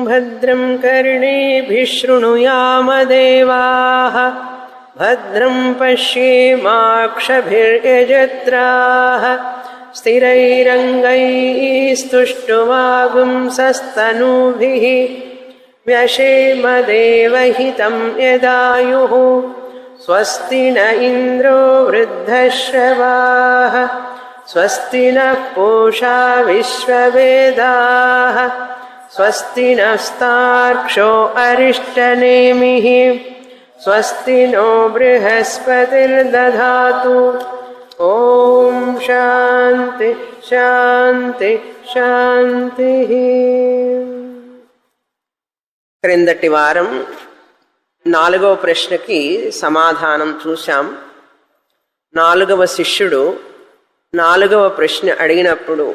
భద్రం కర్ణేభిః శృణుయామదేవాః భద్రం పశ్యేమాక్షభిర్యజత్రాః స్థిరైరంగైస్తుష్టువాగుంసస్తనూభిः వ్యశేమదేవహితం యదాయుః స్వస్తి న ఇంద్రో వృద్ధశ్రవాః స్వస్తి నః పూషా విశ్వవేదాః స్వస్తి నస్తార్క్ష్యో అరిష్టనేమిః స్వస్తి నో బృహస్పతిర్దధాతు. ఓం శాంతి శాంతి శాంతి. క్రిందటి వారం 4వ ప్రశ్నకి సమాధానం చూశాం. 4వ శిష్యుడు 4వ ప్రశ్న అడిగినప్పుడు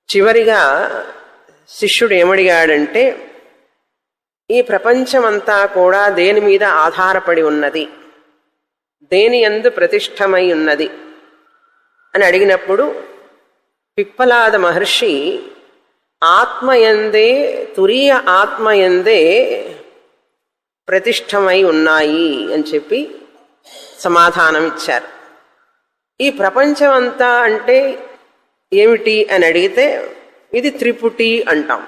చివరిగా శిష్యుడు ఏమడిగాడంటే, ఈ ప్రపంచమంతా కూడా దేని మీద ఆధారపడి ఉన్నది, దేని యందు ప్రతిష్టమై ఉన్నది అని అడిగినప్పుడు పిప్పలాద మహర్షి ఆత్మయందే, తురీయ ఆత్మయందే ప్రతిష్టమై ఉన్నాయి అని చెప్పి సమాధానం ఇచ్చారు. ఈ ప్రపంచమంతా అంటే ఏమిటి అని అడిగితే ఇది త్రిపుటి అంటాం.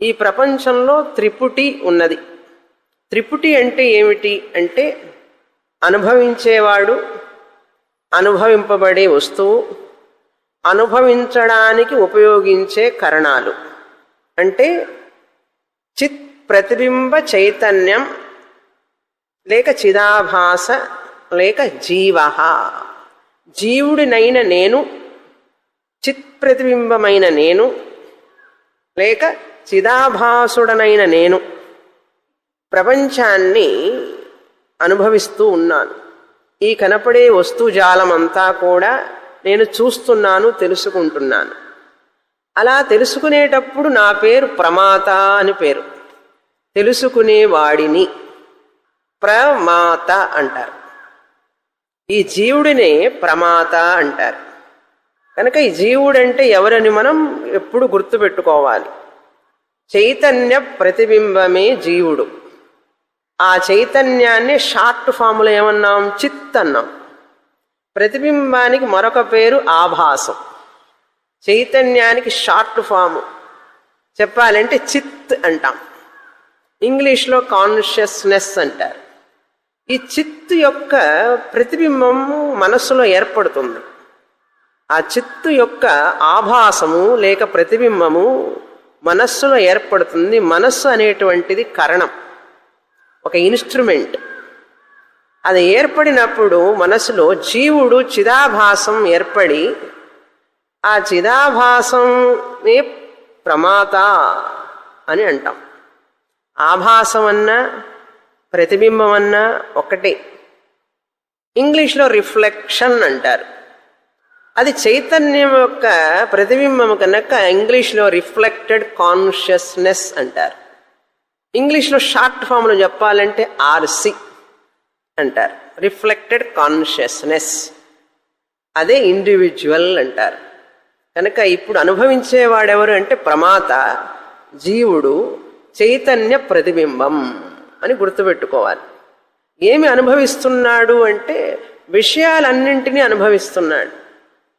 ఈ ప్రపంచంలో త్రిపుటి ఉన్నది. త్రిపుటి అంటే ఏమిటి అంటే అనుభవించేవాడు, అనుభవింపబడే వస్తువు, అనుభవించడానికి ఉపయోగించే కరణాలు. అంటే చిత్ ప్రతిబింబ చైతన్యం లేక చిదాభాస లేక జీవ. జీవుడినైన నేను, చిత్ ప్రతిబింబమైన నేను లేక చిదాభాసుడనైన నేను ప్రపంచాన్ని అనుభవిస్తూ ఉన్నాను. ఈ కనపడే వస్తుజాలమంతా కూడా నేను చూస్తున్నాను, తెలుసుకుంటున్నాను. అలా తెలుసుకునేటప్పుడు నా పేరు ప్రమాత అని పేరు. తెలుసుకునేవాడిని ప్రమాత అంటారు. ఈ జీవుడినే ప్రమాత అంటారు. కనుక ఈ జీవుడంటే ఎవరని మనం ఎప్పుడు గుర్తుపెట్టుకోవాలి. చైతన్య ప్రతిబింబమే జీవుడు. ఆ చైతన్యాన్ని షార్ట్ ఫామ్లో ఏమన్నాం? చిత్ అన్నాం. ప్రతిబింబానికి మరొక పేరు ఆభాసం. చైతన్యానికి షార్ట్ ఫాము చెప్పాలంటే చిత్ అంటాం. ఇంగ్లీష్లో కాన్షియస్నెస్ అంటారు. ఈ చిత్తు యొక్క ప్రతిబింబం మనస్సులో ఏర్పడుతుంది. ఆ చిత్తు యొక్క ఆభాసము లేక ప్రతిబింబము మనస్సులో ఏర్పడుతుంది. మనస్సు అనేటువంటిది కరణం, ఒక ఇన్స్ట్రుమెంట్. అది ఏర్పడినప్పుడు మనసులో జీవుడు చిదాభాసం ఏర్పడి ఆ చిదాభాసమే ప్రమాత అని అంటాం. ఆభాసం అన్నా ప్రతిబింబం అన్నా ఒకటే. ఇంగ్లీష్లో రిఫ్లెక్షన్ అంటారు. అది చైతన్యం యొక్క ప్రతిబింబం కనుక ఇంగ్లీష్లో రిఫ్లెక్టెడ్ కాన్షియస్నెస్ అంటారు. ఇంగ్లీష్లో షార్ట్ ఫామ్లో చెప్పాలంటే ఆర్సి అంటారు, రిఫ్లెక్టెడ్ కాన్షియస్నెస్. అదే ఇండివిజువల్ అంటారు. కనుక ఇప్పుడు అనుభవించేవాడెవరు అంటే ప్రమాత, జీవుడు, చైతన్య ప్రతిబింబం అని గుర్తుపెట్టుకోవాలి. ఏమి అనుభవిస్తున్నాడు అంటే విషయాలన్నింటినీ అనుభవిస్తున్నాడు.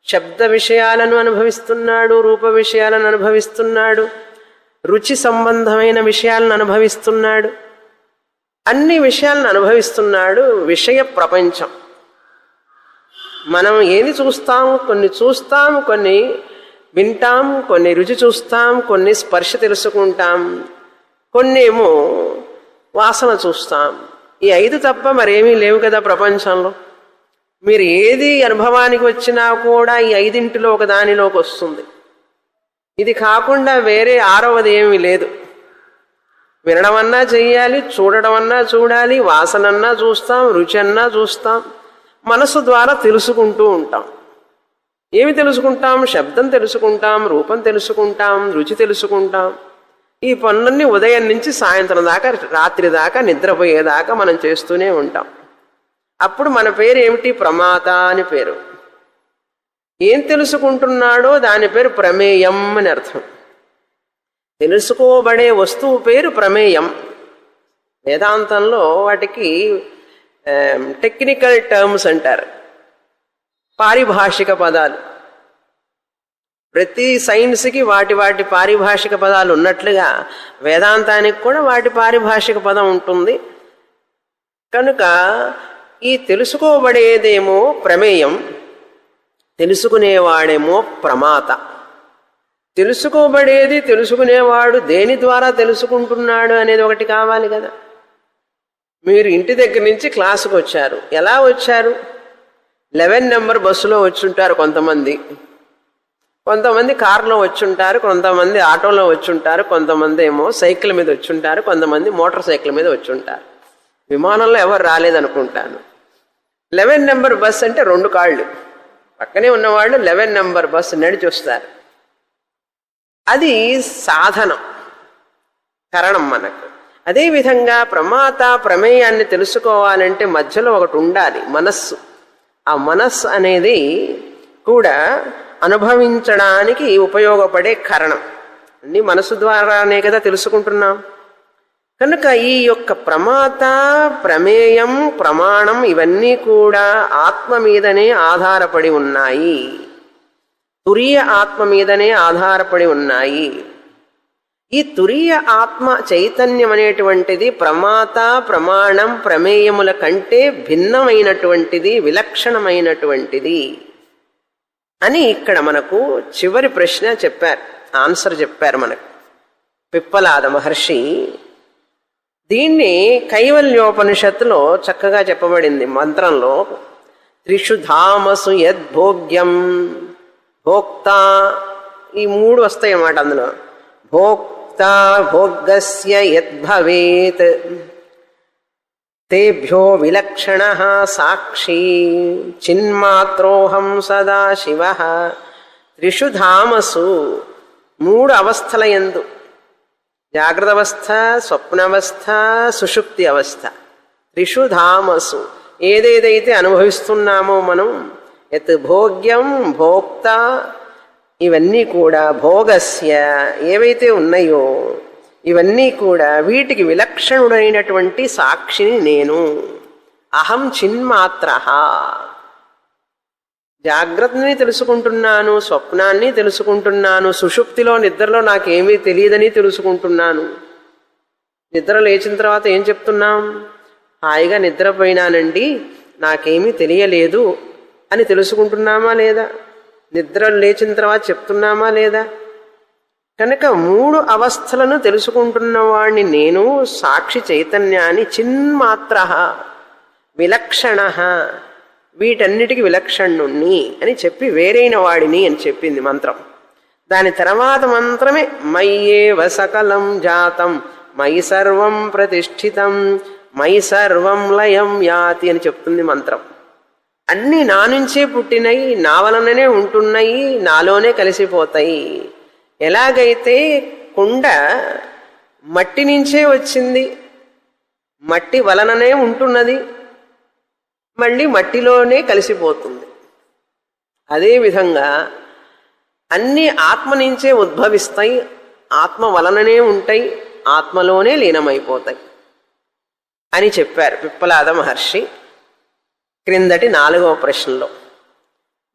శబ్ద విషయాలను అనుభవిస్తున్నాడు, రూప విషయాలను అనుభవిస్తున్నాడు, రుచి సంబంధమైన విషయాలను అనుభవిస్తున్నాడు. అన్ని విషయాలను అనుభవిస్తున్నాడు. విషయ ప్రపంచం. మనం ఏది చూస్తాం? కొన్ని చూస్తాం, కొన్ని వింటాం, కొన్ని రుచి చూస్తాం, కొన్ని స్పర్శ తెలుసుకుంటాం, కొన్ని ఏమో వాసన చూస్తాం. ఈ 5 తప్ప మరేమీ లేవు కదా ప్రపంచంలో. మీరు ఏది అనుభవానికి వచ్చినా కూడా ఈ 5 ఒక దానిలోకి వస్తుంది. ఇది కాకుండా వేరే 6వది ఏమీ లేదు. వినడం అన్నా చెయ్యాలి, చూడడం అన్నా చూడాలి, వాసనన్నా చూస్తాం, రుచి అన్నా చూస్తాం, మనసు ద్వారా తెలుసుకుంటూ ఉంటాం. ఏమి తెలుసుకుంటాం? శబ్దం తెలుసుకుంటాం, రూపం తెలుసుకుంటాం, రుచి తెలుసుకుంటాం. ఈ పనులన్నీ ఉదయం నుంచి సాయంత్రం దాకా, రాత్రి దాకా, నిద్రపోయేదాకా మనం చేస్తూనే ఉంటాం. అప్పుడు మన పేరు ఏమిటి? ప్రమాత అని పేరు. ఏం తెలుసుకుంటున్నాడో దాని పేరు ప్రమేయం అని అర్థం. తెలుసుకోబడే వస్తువు పేరు ప్రమేయం. వేదాంతంలో వాటికి టెక్నికల్ టర్మ్స్ అంటారు, పారిభాషిక పదాలు. ప్రతి సైన్స్కి వాటి పారిభాషిక పదాలు ఉన్నట్లుగా వేదాంతానికి కూడా వాటి పారిభాషిక పదం ఉంటుంది. కనుక ఈ తెలుసుకోబడేదేమో ప్రమేయం, తెలుసుకునేవాడేమో ప్రమాత. తెలుసుకోబడేది, తెలుసుకునేవాడు దేని ద్వారా తెలుసుకుంటున్నాడు అనేది ఒకటి కావాలి కదా. మీరు ఇంటి దగ్గర నుంచి క్లాసుకు వచ్చారు. ఎలా వచ్చారు? 11 నెంబర్ బస్సులో వచ్చుంటారు కొంతమంది, కొంతమంది కారులో వచ్చుంటారు, కొంతమంది ఆటోలో వచ్చుంటారు, కొంతమంది ఏమో సైకిల్ మీద వచ్చుంటారు, కొంతమంది మోటార్ సైకిల్ మీద వచ్చుంటారు. విమానంలో ఎవరు రాలేదనుకుంటాను. 11 నెంబర్ బస్ అంటే 2 కాళ్ళు, పక్కనే ఉన్నవాళ్ళు 11 నెంబర్ బస్సు నడిచి వస్తారు. అది సాధనం, కరణం మనకు. అదేవిధంగా ప్రమాత ప్రమేయాన్ని తెలుసుకోవాలంటే మధ్యలో ఒకటి ఉండాలి, మనస్సు. ఆ మనస్సు అనేది కూడా అనుభవించడానికి ఉపయోగపడే కారణం. అన్ని మనసు ద్వారానే కదా తెలుసుకుంటున్నాం. కనుక ఈ యొక్క ప్రమాత, ప్రమేయం, ప్రమాణం ఇవన్నీ కూడా ఆత్మ మీదనే ఆధారపడి ఉన్నాయి, తురీయ ఆత్మ మీదనే ఆధారపడి ఉన్నాయి. ఈ తురీయ ఆత్మ చైతన్యం అనేటువంటిది ప్రమాత, ప్రమాణం, ప్రమేయముల కంటే భిన్నమైనటువంటిది, విలక్షణమైనటువంటిది అని ఇక్కడ మనకు చివరి ప్రశ్న చెప్పారు, ఆన్సర్ చెప్పారు మనకు పిప్పలాద మహర్షి. దీన్ని కైవల్యోపనిషత్తులో చక్కగా చెప్పబడింది మంత్రంలో. త్రిషు ధామసు యద్భోగ్యం, భోక్త, ఈ 3 వస్తాయి అన్నమాట అందులో. భోక్త భోగస్య యద్భవేత్ తేభ్యో విలక్షణ సాక్షి చిన్మాత్రోహం సదాశివః. త్రిషు ధామసు, 3 అవస్థల యందు, జాగ్రత్త అవస్థ, స్వప్నావస్థ, సుషుప్తి అవస్థ. త్రిషు ధామసు, ఏదేదైతే అనుభవిస్తున్నామో మనం, యత్ భోగ్యం భోక్త, ఇవన్నీ కూడా భోగస్య, ఏవైతే ఉన్నాయో ఇవన్నీ కూడా వీటికి విలక్షణుడైనటువంటి సాక్షిని నేను. అహం చిన్మాత్రః. జాగ్రత్తని తెలుసుకుంటున్నాను, స్వప్నాన్ని తెలుసుకుంటున్నాను, సుషుప్తిలో నిద్రలో నాకేమీ తెలియదని తెలుసుకుంటున్నాను. నిద్ర లేచిన తర్వాత ఏం చెప్తున్నాం? హాయిగా నిద్రపోయినానండి, నాకేమీ తెలియలేదు అని తెలుసుకుంటున్నామా లేదా? నిద్ర లేచిన తర్వాత చెప్తున్నామా లేదా? కనుక 3 అవస్థలను తెలుసుకుంటున్నవాడిని నేను, సాక్షి చైతన్యాన్ని, చిన్మాత్రః, విలక్షణః, వీటన్నిటికీ విలక్షణుణ్ణి అని చెప్పి వేరైన వాడిని అని చెప్పింది మంత్రం. దాని తర్వాత మంత్రమే మయ్యేవ సకలం జాతం మయి సర్వం ప్రతిష్ఠితం మయి సర్వం లయం యాతి అని చెప్తుంది మంత్రం. అన్నీ నా నుంచే పుట్టినయి, నా వలననే ఉంటున్నాయి, నాలోనే కలిసిపోతాయి. ఎలాగైతే కుండ మట్టి నుంచే వచ్చింది, మట్టి వలననే ఉంటున్నది, మళ్ళీ మట్టిలోనే కలిసిపోతుంది. అదేవిధంగా అన్నీ ఆత్మ నుంచే ఉద్భవిస్తాయి, ఆత్మ వలననే ఉంటాయి, ఆత్మలోనే లీనమైపోతాయి అని చెప్పారు పిప్పలాద మహర్షి. క్రిందటి 4వ ప్రశ్నలో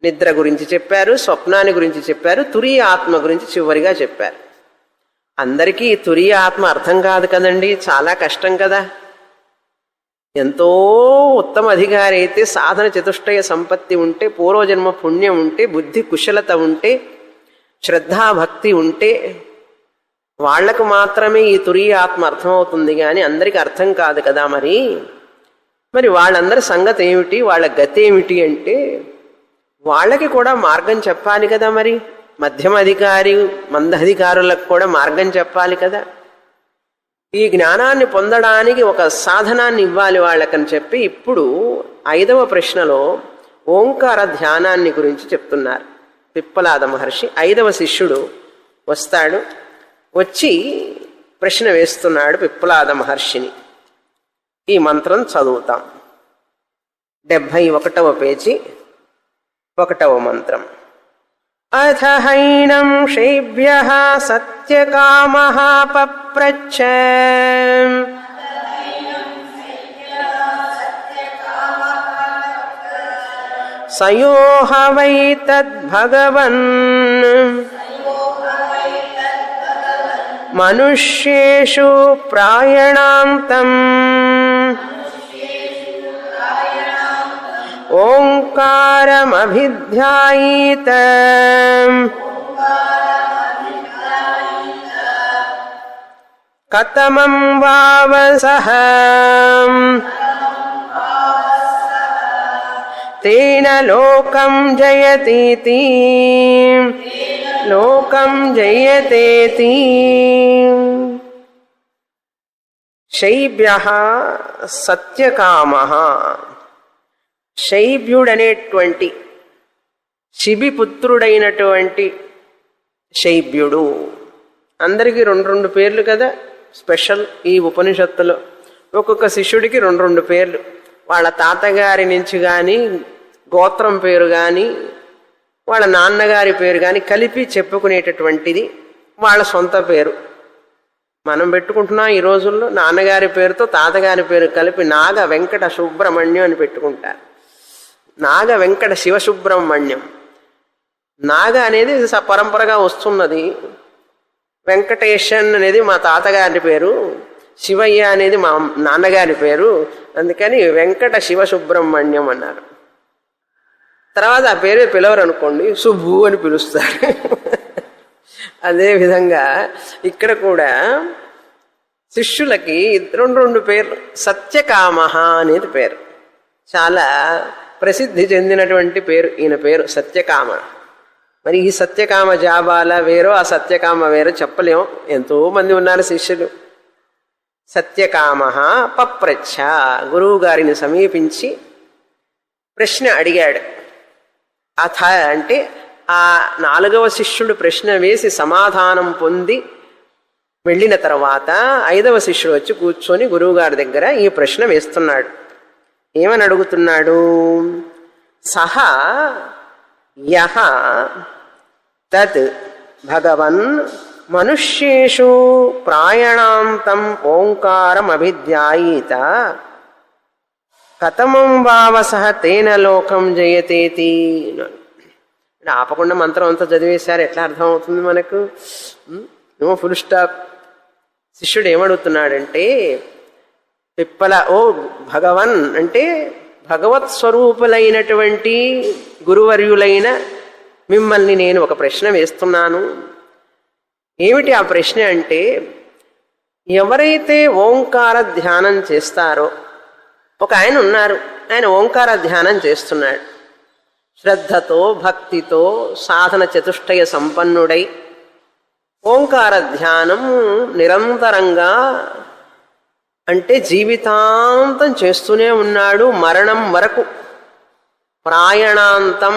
నిద్ర గురించి చెప్పారు, స్వప్నాన్ని గురించి చెప్పారు, తురీయ ఆత్మ గురించి చివరిగా చెప్పారు. అందరికీ తురీయ ఆత్మ అర్థం కాదు కదండి, చాలా కష్టం కదా. ఎంతో ఉత్తమ అధికారి అయితే, సాధన చతుష్టయ సంపత్తి ఉంటే, పూర్వజన్మ పుణ్యం ఉంటే, బుద్ధి కుశలత ఉంటే, శ్రద్ధాభక్తి ఉంటే వాళ్లకు మాత్రమే ఈ తురీయ ఆత్మ అర్థమవుతుంది, కానీ అందరికీ అర్థం కాదు కదా. మరి వాళ్ళందరి సంగతి ఏమిటి, వాళ్ళ గతి ఏమిటి అంటే వాళ్ళకి కూడా మార్గం చెప్పాలి కదా. మరి మధ్యమ అధికారి, మందధికారులకు కూడా మార్గం చెప్పాలి కదా. ఈ జ్ఞానాన్ని పొందడానికి ఒక సాధనాన్ని ఇవ్వాలి వాళ్ళకని చెప్పి ఇప్పుడు 5వ ప్రశ్నలో ఓంకార ధ్యానాన్ని గురించి చెప్తున్నారు పిప్పలాద మహర్షి. 5వ శిష్యుడు వస్తాడు, వచ్చి ప్రశ్న వేస్తున్నాడు పిప్పలాద మహర్షిని. ఈ మంత్రం చదువుతాం. 71వ పేజీ 1వ మంత్రం. అథ హైనం శైభ్యః సత్యకామః పప్రచ్ఛ సయోహ వై తద్భగవన్ మనుష్యేషు ప్రాయణాంతం ఓంకారమభిధ్యాయేత కతమం వావసః తేన లోకం జయతీతి లోకం జయతేతి. శైభ్యః సత్యకామః, శైభ్యుడనేటువంటి శిబిపుత్రుడైనటువంటి శైభ్యుడు. అందరికీ రెండు పేర్లు కదా స్పెషల్ ఈ ఉపనిషత్తులో. ఒక్కొక్క శిష్యుడికి రెండు పేర్లు, వాళ్ళ తాతగారి నుంచి కానీ గోత్రం పేరు కానీ వాళ్ళ నాన్నగారి పేరు కానీ కలిపి చెప్పుకునేటటువంటిది వాళ్ళ సొంత పేరు. మనం పెట్టుకుంటున్నాం ఈ రోజుల్లో నాన్నగారి పేరుతో తాతగారి పేరు కలిపి నాగ వెంకట సుబ్రహ్మణ్యం అని పెట్టుకుంటారు. నాగ వెంకట శివసుబ్రహ్మణ్యం. నాగ అనేది పరంపరగా వస్తున్నది. వెంకటేశన్ అనేది మా తాతగారి పేరు, శివయ్య అనేది మా నాన్నగారి పేరు, అందుకని వెంకట శివసుబ్రహ్మణ్యం అన్నారు. తర్వాత ఆ పేరు పిలవరు అనుకోండి, సుబ్బు అని పిలుస్తారు. అదేవిధంగా ఇక్కడ కూడా శిష్యులకి రెండు పేర్లు. సత్యకామః అనేది పేరు, చాలా ప్రసిద్ధి చెందినటువంటి పేరు. ఈయన పేరు సత్యకామ. మరి ఈ సత్యకామ జాబాల వేరో ఆ సత్యకామ వేరో చెప్పలేం, ఎంతో మంది ఉన్నారు శిష్యులు. సత్యకామః పప్రచ్ఛ, గురువు గారిని సమీపించి ప్రశ్న అడిగాడు. అథ అంటే ఆ 4వ శిష్యుడు ప్రశ్న వేసి సమాధానం పొంది వెళ్ళిన తర్వాత 5వ శిష్యుడు వచ్చి కూర్చొని గురువుగారి దగ్గర ఈ ప్రశ్న వేస్తున్నాడు. ఏమని అడుగుతున్నాడు? సహ యః తత్ భగవన్ మనుష్యేషు ప్రాయణాంతం ఓంకారమభిధ్యాయేత కతమం వావసః తేన లోకం జయతేతి. ఆపకుండా మంత్రం అంతా చదివేశారు, ఎట్లా అర్థమవుతుంది మనకు? ఏమో ఫుల్ స్టాప్. శిష్యుడు ఏమడుగుతున్నాడంటే, పిప్పల ఓ భగవన్ అంటే భగవత్ స్వరూపులైనటువంటి గురువర్యులైన మిమ్మల్ని నేను ఒక ప్రశ్న వేస్తున్నాను. ఏమిటి ఆ ప్రశ్న అంటే, ఎవరైతే ఓంకార ధ్యానం చేస్తారో, ఒక ఆయన ఉన్నారు, ఆయన ఓంకార ధ్యానం చేస్తున్నాడు. శ్రద్ధతో భక్తితో సాధన చతుష్టయ సంపన్నుడై ఓంకార ధ్యానం నిరంతరంగా అంటే జీవితాంతం చేస్తూనే ఉన్నాడు, మరణం వరకు. ప్రాయణాంతం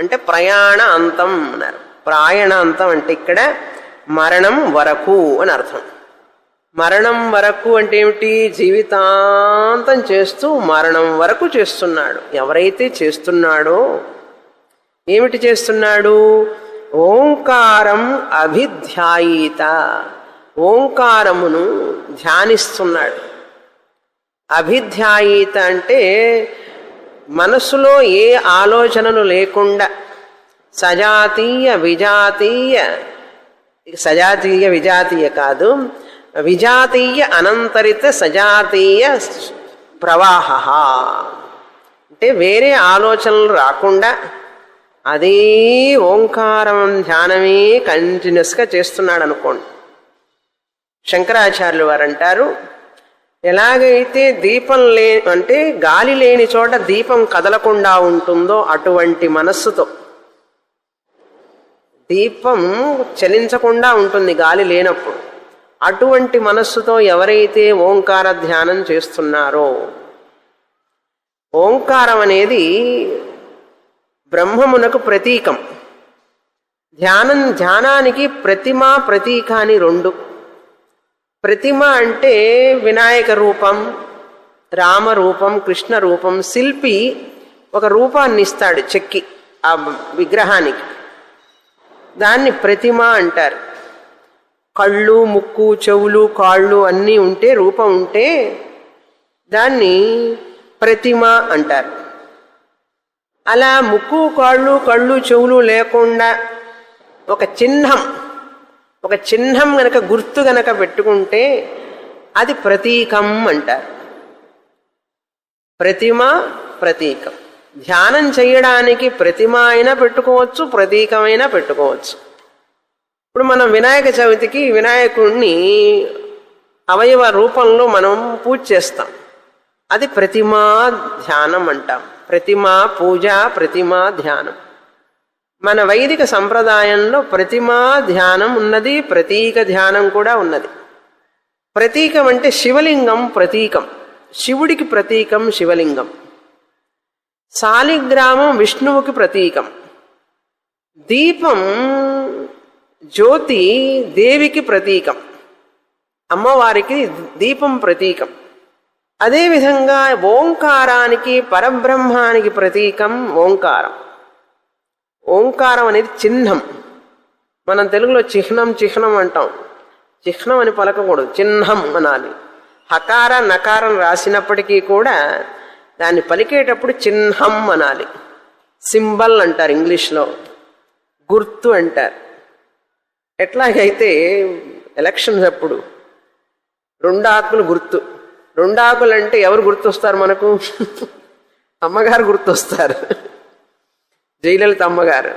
అంటే ప్రయాణ అంతం అన్నారు. ప్రాయణాంతం అంటే ఇక్కడ మరణం వరకు అని అర్థం. మరణం వరకు అంటే ఏమిటి? జీవితాంతం చేస్తూ మరణం వరకు చేస్తున్నాడు. ఎవరైతే చేస్తున్నాడో, ఏమిటి చేస్తున్నాడు? ఓంకారం అభిధ్యాయేత, ఓంకారమును ధ్యానిస్తున్నాడు. అభిధ్యాయేత అంటే మనసులో ఏ ఆలోచనలు లేకుండా సజాతీయ విజాతీయ, సజాతీయ విజాతీయ కాదు, విజాతీయ అనంతరిత సజాతీయ ప్రవాహ అంటే వేరే ఆలోచనలు రాకుండా అదే ఓంకారం ధ్యానమే కంటిన్యూస్గా చేస్తున్నాడు అనుకోండి. శంకరాచార్యులు వారు అంటారు, ఎలాగైతే దీపం అంటే గాలి లేని చోట దీపం కదలకుండా ఉంటుందో అటువంటి మనస్సుతో, దీపం చలించకుండా ఉంటుంది గాలి లేనప్పుడు, అటువంటి మనస్సుతో ఎవరైతే ఓంకార ధ్యానం చేస్తున్నారో, ఓంకారం అనేది బ్రహ్మమునకు ప్రతీకం. ధ్యానానికి ప్రతిమ ప్రతీక అని రెండు. ప్రతిమ అంటే వినాయక రూపం, రామ రూపం, కృష్ణ రూపం. శిల్పి ఒక రూపాన్ని ఇస్తాడు చెక్కి ఆ విగ్రహానికి. దాన్ని ప్రతిమ అంటారు. కళ్ళు, ముక్కు, చెవులు, కాళ్ళు అన్నీ ఉంటే, రూపం ఉంటే దాన్ని ప్రతిమ అంటారు. అలా ముక్కు, కాళ్ళు, కళ్ళు, చెవులు లేకుండా ఒక చిహ్నం గనక, గుర్తు గనక పెట్టుకుంటే అది ప్రతీకం అంటారు. ప్రతిమ, ప్రతీకం. ధ్యానం చేయడానికి ప్రతిమ అయినా పెట్టుకోవచ్చు, ప్రతీకమైనా పెట్టుకోవచ్చు. ఇప్పుడు మనం వినాయక చవితికి వినాయకుడిని అవయవ రూపంలో మనం పూజ చేస్తాం. అది ప్రతిమా ధ్యానం అంటాం. ప్రతిమా పూజ, ప్రతిమా ధ్యానం. మన వైదిక సంప్రదాయంలో ప్రతిమా ధ్యానం ఉన్నది, ప్రతీక ధ్యానం కూడా ఉన్నది. ప్రతీకం అంటే శివలింగం ప్రతీకం, శివుడికి ప్రతీకం శివలింగం. శాలిగ్రామం విష్ణువుకి ప్రతీకం. దీపం, జ్యోతి దేవికి ప్రతీకం, అమ్మవారికి దీపం ప్రతీకం. అదేవిధంగా ఓంకారానికి, పరబ్రహ్మానికి ప్రతీకం ఓంకారం. ఓంకారం అనేది చిహ్నం. మనం తెలుగులో చిహ్నం అంటాం. చిహ్నం అని పలకకూడదు, చిహ్నం అనాలి. హకార నకారం రాసినప్పటికీ కూడా దాన్ని పలికేటప్పుడు చిహ్నం అనాలి. సింబల్ అంటారు ఇంగ్లీష్లో, గుర్తు అంటారు. ఎట్లాగైతే ఎలక్షన్స్ అప్పుడు 2 ఆకులు గుర్తు. 2 ఆకులు అంటే ఎవరు గుర్తొస్తారు మనకు? అమ్మగారు గుర్తొస్తారు, జయలలిత అమ్మగారు.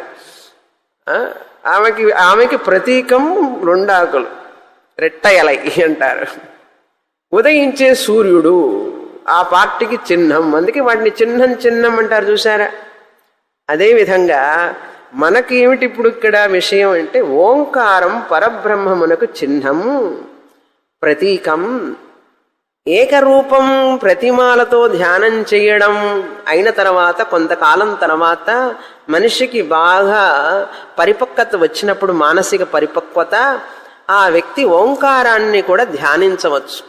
ఆమెకి ప్రతీకం 2 ఆకులు, రెట్టయలై అంటారు. ఉదయించే సూర్యుడు ఆ పార్టీకి చిహ్నం, అందుకే వాటిని చిహ్నం అంటారు, చూసారా? అదేవిధంగా మనకి ఏమిటి ఇప్పుడు ఇక్కడ విషయం అంటే, ఓంకారం పరబ్రహ్మమునకు చిహ్నం, ప్రతీకం. ఏకరూపం ప్రతిమాలతో ధ్యానం చేయడం అయిన తర్వాత, కొంతకాలం తర్వాత మనిషికి బాగా పరిపక్వత వచ్చినప్పుడు, మానసిక పరిపక్వత, ఆ వ్యక్తి ఓంకారాన్ని కూడా ధ్యానించవచ్చు.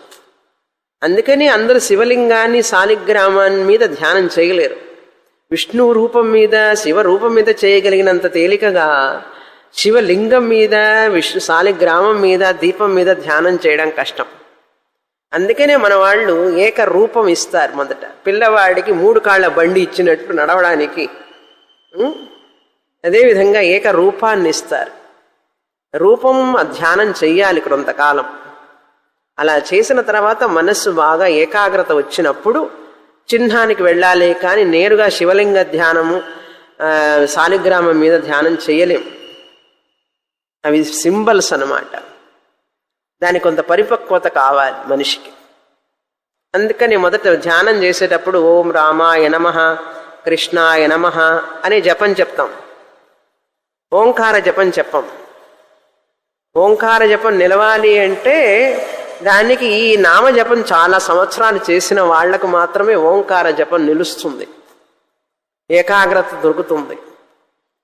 అందుకని అందరూ శివలింగాన్ని, శాలిగ్రామాన్ని మీద ధ్యానం చేయలేరు. విష్ణు రూపం మీద, శివ రూపం మీద చేయగలిగినంత తేలికగా శివలింగం మీద, విష్ణు శాలిగ్రామం మీద, దీపం మీద ధ్యానం చేయడం కష్టం. అందుకనే మన వాళ్ళు ఏక రూపం ఇస్తారు. మొదట పిల్లవాడికి 3 కాళ్ళ బండి ఇచ్చినట్టు నడవడానికి, అదేవిధంగా ఏక రూపాన్ని ఇస్తారు. రూపం ధ్యానం చెయ్యాలి కొంతకాలం. అలా చేసిన తర్వాత మనస్సు బాగా ఏకాగ్రత వచ్చినప్పుడు చిహ్నానికి వెళ్ళాలి. కానీ నేరుగా శివలింగ ధ్యానము, శాలిగ్రామం మీద ధ్యానం చేయలేం. అవి సింబల్స్ అన్నమాట. దానికి కొంత పరిపక్వత కావాలి మనిషికి. అందుకని మొదట ధ్యానం చేసేటప్పుడు ఓం రామాయ నమః, కృష్ణాయ నమః అనే జపం చెప్తాం. ఓంకార జపం చెప్పం. ఓంకార జపం నిలవాలి అంటే దానికి ఈ నామజపం చాలా సంవత్సరాలు చేసిన వాళ్లకు మాత్రమే ఓంకార జపం నిలుస్తుంది, ఏకాగ్రత దొరుకుతుంది.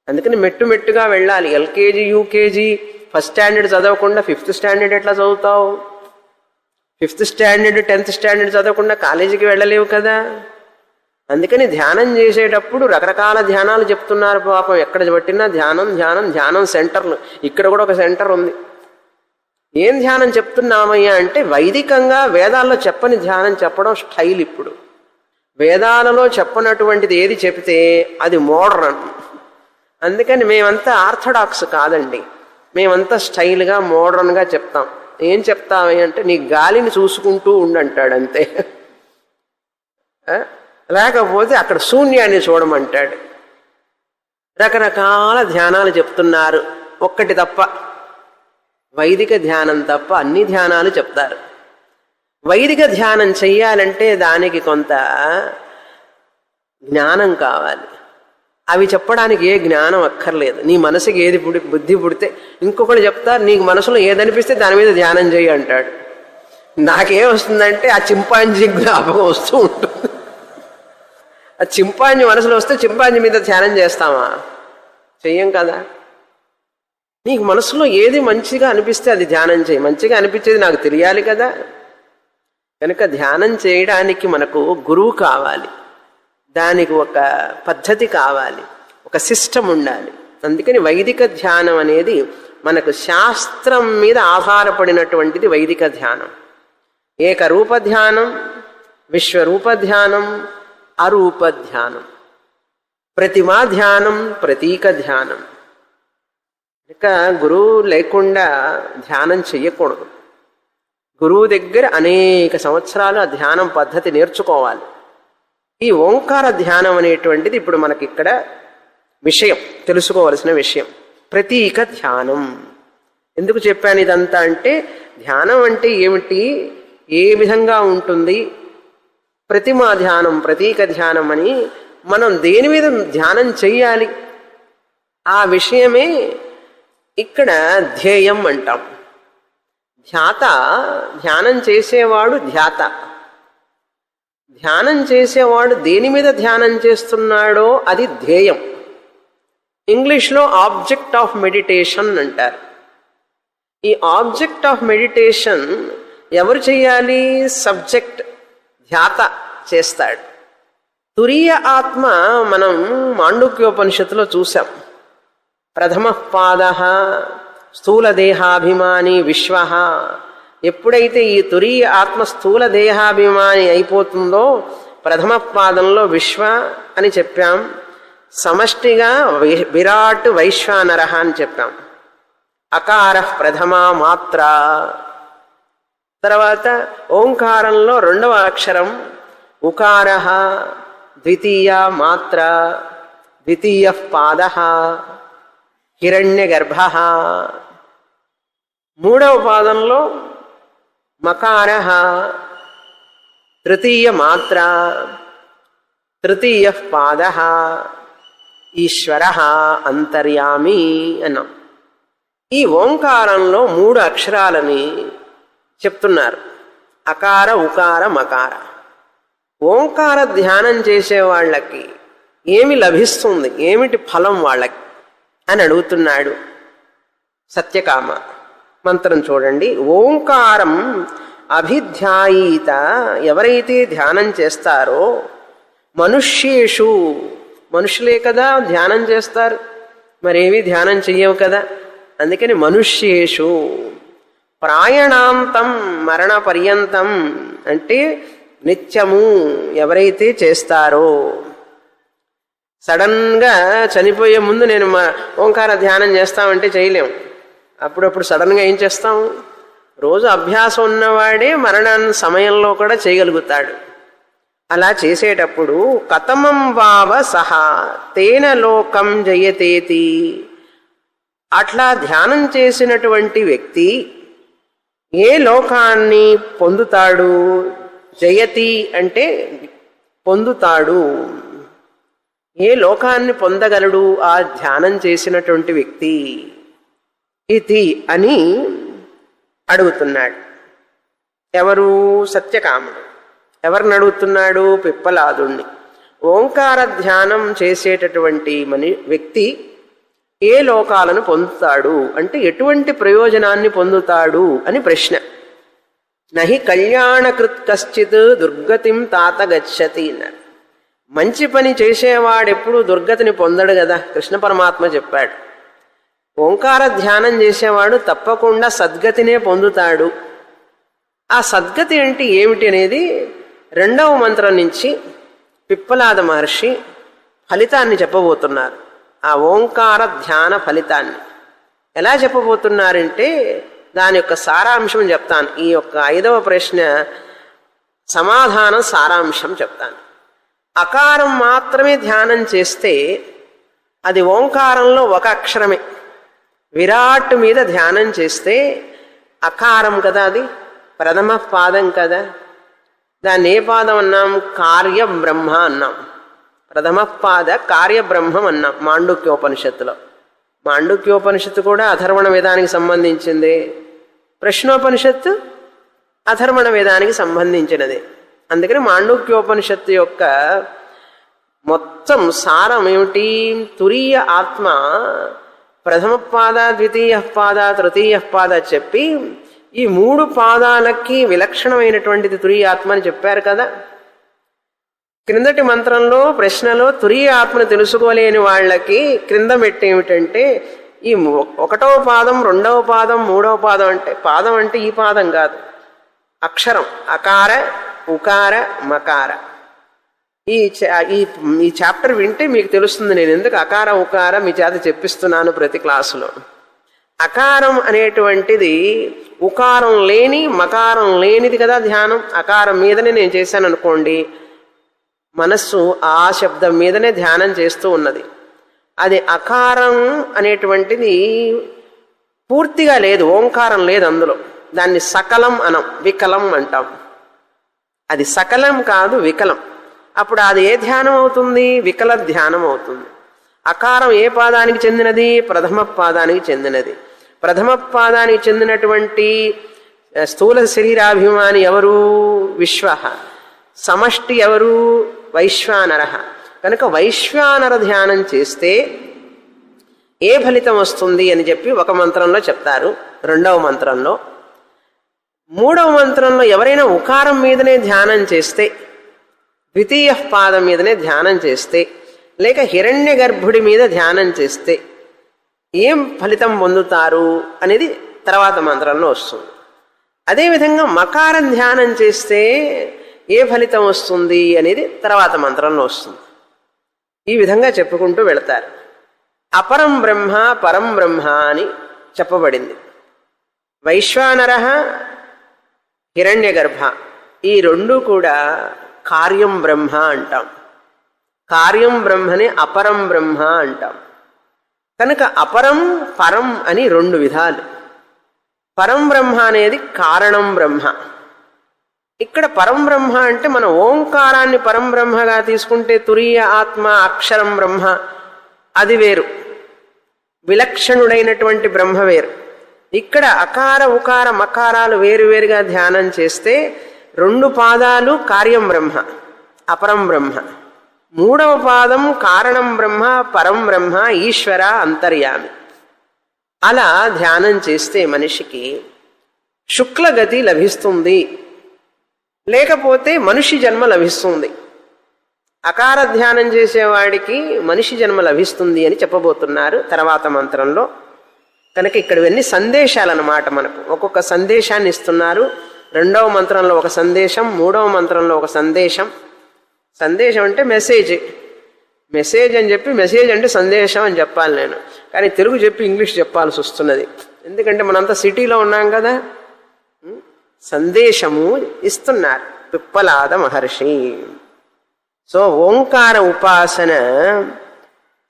అందుకని మెట్టుగా వెళ్ళాలి. ఎల్కేజీ, యూకేజీ, ఫస్ట్ స్టాండర్డ్ చదవకుండా 5th స్టాండర్డ్ ఎట్లా చదువుతావు? 5th స్టాండర్డ్ 10th స్టాండర్డ్ చదవకుండా కాలేజీకి వెళ్ళలేవు కదా. అందుకని ధ్యానం చేసేటప్పుడు రకరకాల ధ్యానాలు చెప్తున్నారు. పాపం ఎక్కడ పట్టినా ధ్యానం సెంటర్లు. ఇక్కడ కూడా ఒక సెంటర్ ఉంది. ఏం ధ్యానం చెప్తున్నామయ్యా అంటే, వైదికంగా వేదాల్లో చెప్పని ధ్యానం చెప్పడం స్టైల్. ఇప్పుడు వేదాలలో చెప్పనటువంటిది ఏది చెప్తే అది మోడర్న్. అందుకని మేమంతా ఆర్థడాక్స్ కాదండి, మేమంతా స్టైల్గా మోడర్న్గా చెప్తాం. ఏం చెప్తామని అంటే, నీ గాలిని చూసుకుంటూ ఉండంటాడు అంతే. లేకపోతే అక్కడ శూన్యాన్ని చూడమంటాడు. రకరకాల ధ్యానాలు చెప్తున్నారు. ఒక్కటి తప్ప, వైదిక ధ్యానం తప్ప అన్ని ధ్యానాలు చెప్తారు. వైదిక ధ్యానం చెయ్యాలంటే దానికి కొంత జ్ఞానం కావాలి. అవి చెప్పడానికి ఏ జ్ఞానం అక్కర్లేదు. నీ మనసుకి ఏది బుద్ధి పుడితే ఇంకొకటి చెప్తారు, నీకు మనసులో ఏదనిపిస్తే దాని మీద ధ్యానం చేయి అంటాడు. నాకేం వస్తుందంటే ఆ చింపాంజీ జ్ఞాపకం వస్తూ ఉంటుంది. ఆ చింపాంజీ మనసులో వస్తే చింపాంజీ మీద ధ్యానం చేస్తామా? చెయ్యం కదా. నీకు మనసులో ఏది మంచిగా అనిపిస్తే అది ధ్యానం చేయి. మంచిగా అనిపించేది నాకు తెలియాలి కదా. కనుక ధ్యానం చేయడానికి మనకు గురువు కావాలి, దానికి ఒక పద్ధతి కావాలి, ఒక సిస్టమ్ ఉండాలి. అందుకని వైదిక ధ్యానం అనేది మనకు శాస్త్రం మీద ఆధారపడినటువంటిది వైదిక ధ్యానం. ఏకరూప ధ్యానం, విశ్వరూప ధ్యానం, అరూప ధ్యానం, ప్రతిమా ధ్యానం, ప్రతీక ధ్యానం. ఇక గురువు లేకుండా ధ్యానం చెయ్యకూడదు. గురువు దగ్గర అనేక సంవత్సరాలు ఆ ధ్యానం పద్ధతి నేర్చుకోవాలి. ఈ ఓంకార ధ్యానం అనేటువంటిది ఇప్పుడు మనకి ఇక్కడ విషయం, తెలుసుకోవలసిన విషయం. ప్రతీక ధ్యానం ఎందుకు చెప్పాను ఇదంతా అంటే, ధ్యానం అంటే ఏమిటి, ఏ విధంగా ఉంటుంది, ప్రతిమా ధ్యానం, ప్రతీక ధ్యానం అని మనం దేని మీద ధ్యానం చెయ్యాలి ఆ విషయమే ఇక్కడ ధ్యేయం అంటాం. ధ్యాత, ధ్యానం చేసేవాడు ధ్యాత. ధ్యానం చేసేవాడు దేని మీద ధ్యానం చేస్తున్నాడో అది ధ్యేయం. ఇంగ్లీష్లో ఆబ్జెక్ట్ ఆఫ్ మెడిటేషన్ అంటారు. ఈ ఆబ్జెక్ట్ ఆఫ్ మెడిటేషన్ ఎవరు చేయాలి? సబ్జెక్ట్, ధ్యాత చేస్తాడు. తురీయ ఆత్మ మనం మాండూక్యోపనిషత్తులో చూసాం. ప్రథమ పాద స్థూల దేహాభిమాని విశ్వ. ఎప్పుడైతే ఈ తురీయ ఆత్మ స్థూల దేహాభిమాని అయిపోతుందో ప్రథమ పాదంలో విశ్వ అని చెప్పాం. సమష్టిగా విరాట్ వైశ్వానర అని చెప్పాం. అకార ప్రథమ మాత్ర. తర్వాత ఓంకారంలో రెండవ అక్షరం ఉకార, ద్వితీయ మాత్ర, ద్వితీయ పాద, హిరణ్య గర్భ. మూడవ పాదంలో మకార, తృతీయ మాత్ర, తృతీయ పాద, ఈశ్వర, అంతర్యామి అన్నాం. ఈ ఓంకారంలో 3 అక్షరాలని చెప్తున్నారు. అకార, ఉకార, మకార. ఓంకార ధ్యానం చేసే వాళ్ళకి ఏమి లభిస్తుంది, ఏమిటి ఫలం వాళ్ళకి అని అడుగుతున్నాడు సత్యకామ. మంత్రం చూడండి. ఓంకారం అభిధ్యాయీత, ఎవరైతే ధ్యానం చేస్తారో, మనుష్యేషు, మనుషులే కదా ధ్యానం చేస్తారు, మరేవి ధ్యానం చెయ్యవు కదా, అందుకని మనుష్యేషు. ప్రాయణాంతం, మరణ పర్యంతం అంటే నిత్యము ఎవరైతే చేస్తారో. సడన్గా చనిపోయే ముందు నేను ఓంకార ధ్యానం చేస్తామంటే చేయలేం. అప్పుడప్పుడు సడన్గా ఏం చేస్తాం? రోజు అభ్యాసం ఉన్నవాడే మరణం సమయంలో కూడా చేయగలుగుతాడు. అలా చేసేటప్పుడు కథమం వావ సహా తేన లోకం జయతేతి, అట్లా ధ్యానం చేసినటువంటి వ్యక్తి ఏ లోకాన్ని పొందుతాడు? జయతి అంటే పొందుతాడు. ఏ లోకాన్ని పొందగలడు ఆ ధ్యానం చేసినటువంటి వ్యక్తి? ఇది అని అడుగుతున్నాడు. ఎవరు? సత్యకాముడు. ఎవరిని అడుగుతున్నాడు? పిప్పలాదుణ్ణి. ఓంకార ధ్యానం చేసేటటువంటి వ్యక్తి ఏ లోకాలను పొందుతాడు అంటే ఎటువంటి ప్రయోజనాన్ని పొందుతాడు అని ప్రశ్న. నహి కళ్యాణకృత్ కశ్చిత్ దుర్గతిం తాత గచ్చతి అన్నాడు. మంచి పని చేసేవాడెప్పుడు దుర్గతిని పొందడు కదా, కృష్ణ పరమాత్మ చెప్పాడు. ఓంకార ధ్యానం చేసేవాడు తప్పకుండా సద్గతినే పొందుతాడు. ఆ సద్గతి అంటే ఏమిటి అనేది 2వ మంత్రం నుంచి పిప్పలాద మహర్షి ఫలితాన్ని చెప్పబోతున్నారు. ఆ ఓంకార ధ్యాన ఫలితాన్ని ఎలా చెప్పబోతున్నారంటే దాని యొక్క సారాంశం చెప్తాను. ఈ యొక్క 5వ ప్రశ్న సమాధానం సారాంశం చెప్తాను. అకారం మాత్రమే ధ్యానం చేస్తే అది ఓంకారంలో ఒక అక్షరమే. విరాట్ మీద ధ్యానం చేస్తే అకారం కదా, అది ప్రథమ పాదం కదా. దాన్ని ఏ పాదం అన్నాం? కార్యబ్రహ్మ అన్నాం. ప్రథమ పాద కార్యబ్రహ్మం అన్నాం మాండూక్యోపనిషత్తులో. మాండూక్యోపనిషత్తు కూడా అథర్వణ వేదానికి సంబంధించింది. ప్రశ్నోపనిషత్తు అథర్వణ వేదానికి సంబంధించినది. అందుకని మాండూక్యోపనిషత్తు యొక్క మొత్తం సారం ఏమిటి? తురీయ ఆత్మ ప్రథమ పాద, ద్వితీయ పాద, తృతీయ పాద చెప్పి ఈ 3 పాదాలకి విలక్షణమైనటువంటిది తురీయ ఆత్మ అని చెప్పారు కదా. క్రిందటి మంత్రంలో ప్రశ్నలో తురీయ ఆత్మను తెలుసుకోలేని వాళ్ళకి క్రింద పెట్టేమిటంటే ఈ 1వ పాదం 2వ పాదం 3వ పాదం అంటే పాదం అంటే ఈ పాదం కాదు, అక్షరం అకార ఉకార మకార. ఈ చాప్టర్ వింటే మీకు తెలుస్తుంది నేను ఎందుకు అకార ఉకార మీ చేత చెప్పిస్తున్నాను ప్రతి క్లాసులో. అకారం అనేటువంటిది ఉకారం లేని మకారం లేనిది కదా ధ్యానం. అకారం మీదనే నేను చేశాను అనుకోండి, మనస్సు ఆ శబ్దం మీదనే ధ్యానం చేస్తూ ఉన్నది. అది అకారం అనేటువంటిది పూర్తిగా లేదు, ఓంకారం లేదు అందులో. దాన్ని సకలం అనం, వికలం అంటాం. అది సకలం కాదు, వికలం. అప్పుడు అది ఏ ధ్యానం అవుతుంది? వికల ధ్యానం అవుతుంది. అకారం ఏ పాదానికి చెందినది? ప్రథమ పాదానికి చెందినది. ప్రథమ పాదానికి చెందినటువంటి స్థూల శరీరాభిమాని ఎవరు? విశ్వ. సమష్టి ఎవరు? వైశ్వానర. కనుక వైశ్వానర ధ్యానం చేస్తే ఏ ఫలితం వస్తుంది అని చెప్పి ఒక మంత్రంలో చెప్తారు. 2వ మంత్రంలో, 3వ మంత్రంలో ఎవరైనా ఉకారం మీదనే ధ్యానం చేస్తే, ద్వితీయ పాదం మీదనే ధ్యానం చేస్తే, లేక హిరణ్య గర్భుడి మీద ధ్యానం చేస్తే ఏం ఫలితం పొందుతారు అనేది తర్వాత మంత్రంలో వస్తుంది. అదేవిధంగా మకారం ధ్యానం చేస్తే ఏ ఫలితం వస్తుంది అనేది తర్వాత మంత్రంలో వస్తుంది. ఈ విధంగా చెప్పుకుంటూ వెళతారు. అపరం బ్రహ్మ పరం బ్రహ్మ అని చెప్పబడింది. వైశ్వానర హిరణ్య గర్భ ఈ రెండు కూడా కార్యం బ్రహ్మ అంటాం. కార్యం బ్రహ్మని అపరం బ్రహ్మ అంటాం. కనుక అపరం పరం అని 2 విధాలు. పరం బ్రహ్మ అనేది కారణం బ్రహ్మ. ఇక్కడ పరం బ్రహ్మ అంటే మనం ఓంకారాన్ని పరం బ్రహ్మగా తీసుకుంటే తురీయ ఆత్మ అక్షరం బ్రహ్మ అది వేరు, విలక్షణుడైనటువంటి బ్రహ్మ వేరు. ఇక్కడ అకార ఉకార మకారాలు వేరువేరుగా ధ్యానం చేస్తే 2 పాదాలు కార్యం బ్రహ్మ అపరం బ్రహ్మ, 3వ పాదం కారణం బ్రహ్మ పరం బ్రహ్మ ఈశ్వర అంతర్యామి. అలా ధ్యానం చేస్తే మనిషికి శుక్లగతి లభిస్తుంది, లేకపోతే మనిషి జన్మ లభిస్తుంది. అకార ధ్యానం చేసేవాడికి మనిషి జన్మ లభిస్తుంది అని చెప్పబోతున్నారు తర్వాత మంత్రంలో. కనుక ఇక్కడ ఇవన్నీ సందేశాలన్నమాట. మనకు ఒక్కొక్క సందేశాన్ని ఇస్తున్నారు. 2వ మంత్రంలో ఒక సందేశం, 3వ మంత్రంలో ఒక సందేశం. సందేశం అంటే మెసేజ్. మెసేజ్ అని చెప్పి మెసేజ్ అంటే సందేశం అని చెప్పాలి నేను, కానీ తెలుగు చెప్పి ఇంగ్లీష్ చెప్పాల్సి వస్తున్నది. ఎందుకంటే మనంతా సిటీలో ఉన్నాం కదా. సందేశము ఇస్తున్నారు పిప్పలాద మహర్షి. సో ఓంకార ఉపాసన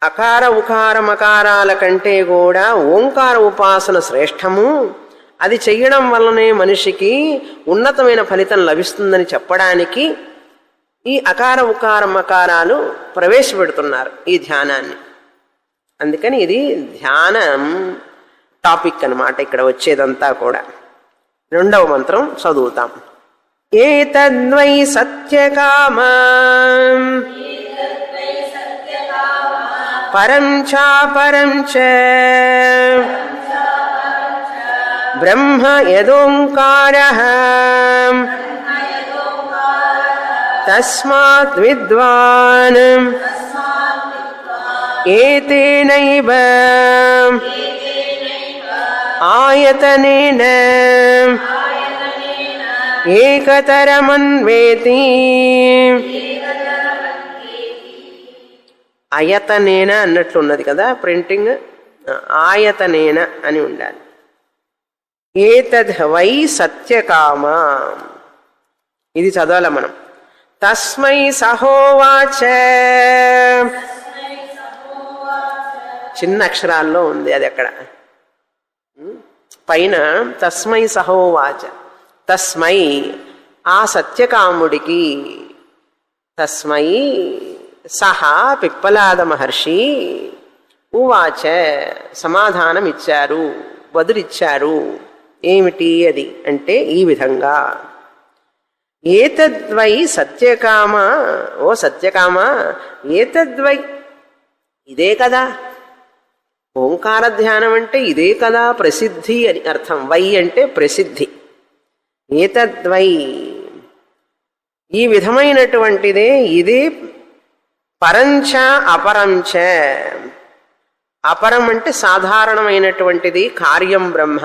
అకార ఉకార మకారాల కంటే కూడా ఓంకార ఉపాసన శ్రేష్టము. అది చెయ్యడం వల్లనే మనిషికి ఉన్నతమైన ఫలితం లభిస్తుందని చెప్పడానికి ఈ అకార ఉకార మకారాలు ప్రవేశపెడుతున్నారు ఈ ధ్యానాన్ని. అందుకని ఇది ధ్యానం టాపిక్ అన్నమాట ఇక్కడ వచ్చేదంతా కూడా. 2వ మంత్రం చదువుతాం. ఏతద్వై సత్యకామ పరం చాపరం చ బ్రహ్మ యదోంకారః తస్మాత్ విద్వాన్ ఏతేనైవ ఆయతనేన ఏకతరమన్వేతి. అయతనేన అన్నట్లున్నది కదా ప్రింటింగ్, ఆయతనేన అని ఉండాలి. ఏతద్ వై సత్యకామ ఇది చదవాల మనం. తస్మై సహోవాచ చిన్న అక్షరాల్లో ఉంది అది అక్కడ పైన. తస్మై సహోవాచ, తస్మై ఆ సత్యకాముడికి, తస్మై సహా పిప్పలాద మహర్షి ఉవాచ సమాధానం ఇచ్చారు, బదులిచ్చారు. ఏమిటి అది అంటే ఈ విధంగా. ఏతద్వై సత్యకామ, ఓ సత్యకామ, ఏతద్వై ఇదే కదా ఓంకార ధ్యానం అంటే, ఇదే కదా ప్రసిద్ధి అని అర్థం. వై అంటే ప్రసిద్ధి. ఏతద్వై ఈ విధమైనటువంటిదే ఇది పరంచ అపరంచ. అపరం అంటే సాధారణమైనటువంటిది, కార్యం బ్రహ్మ,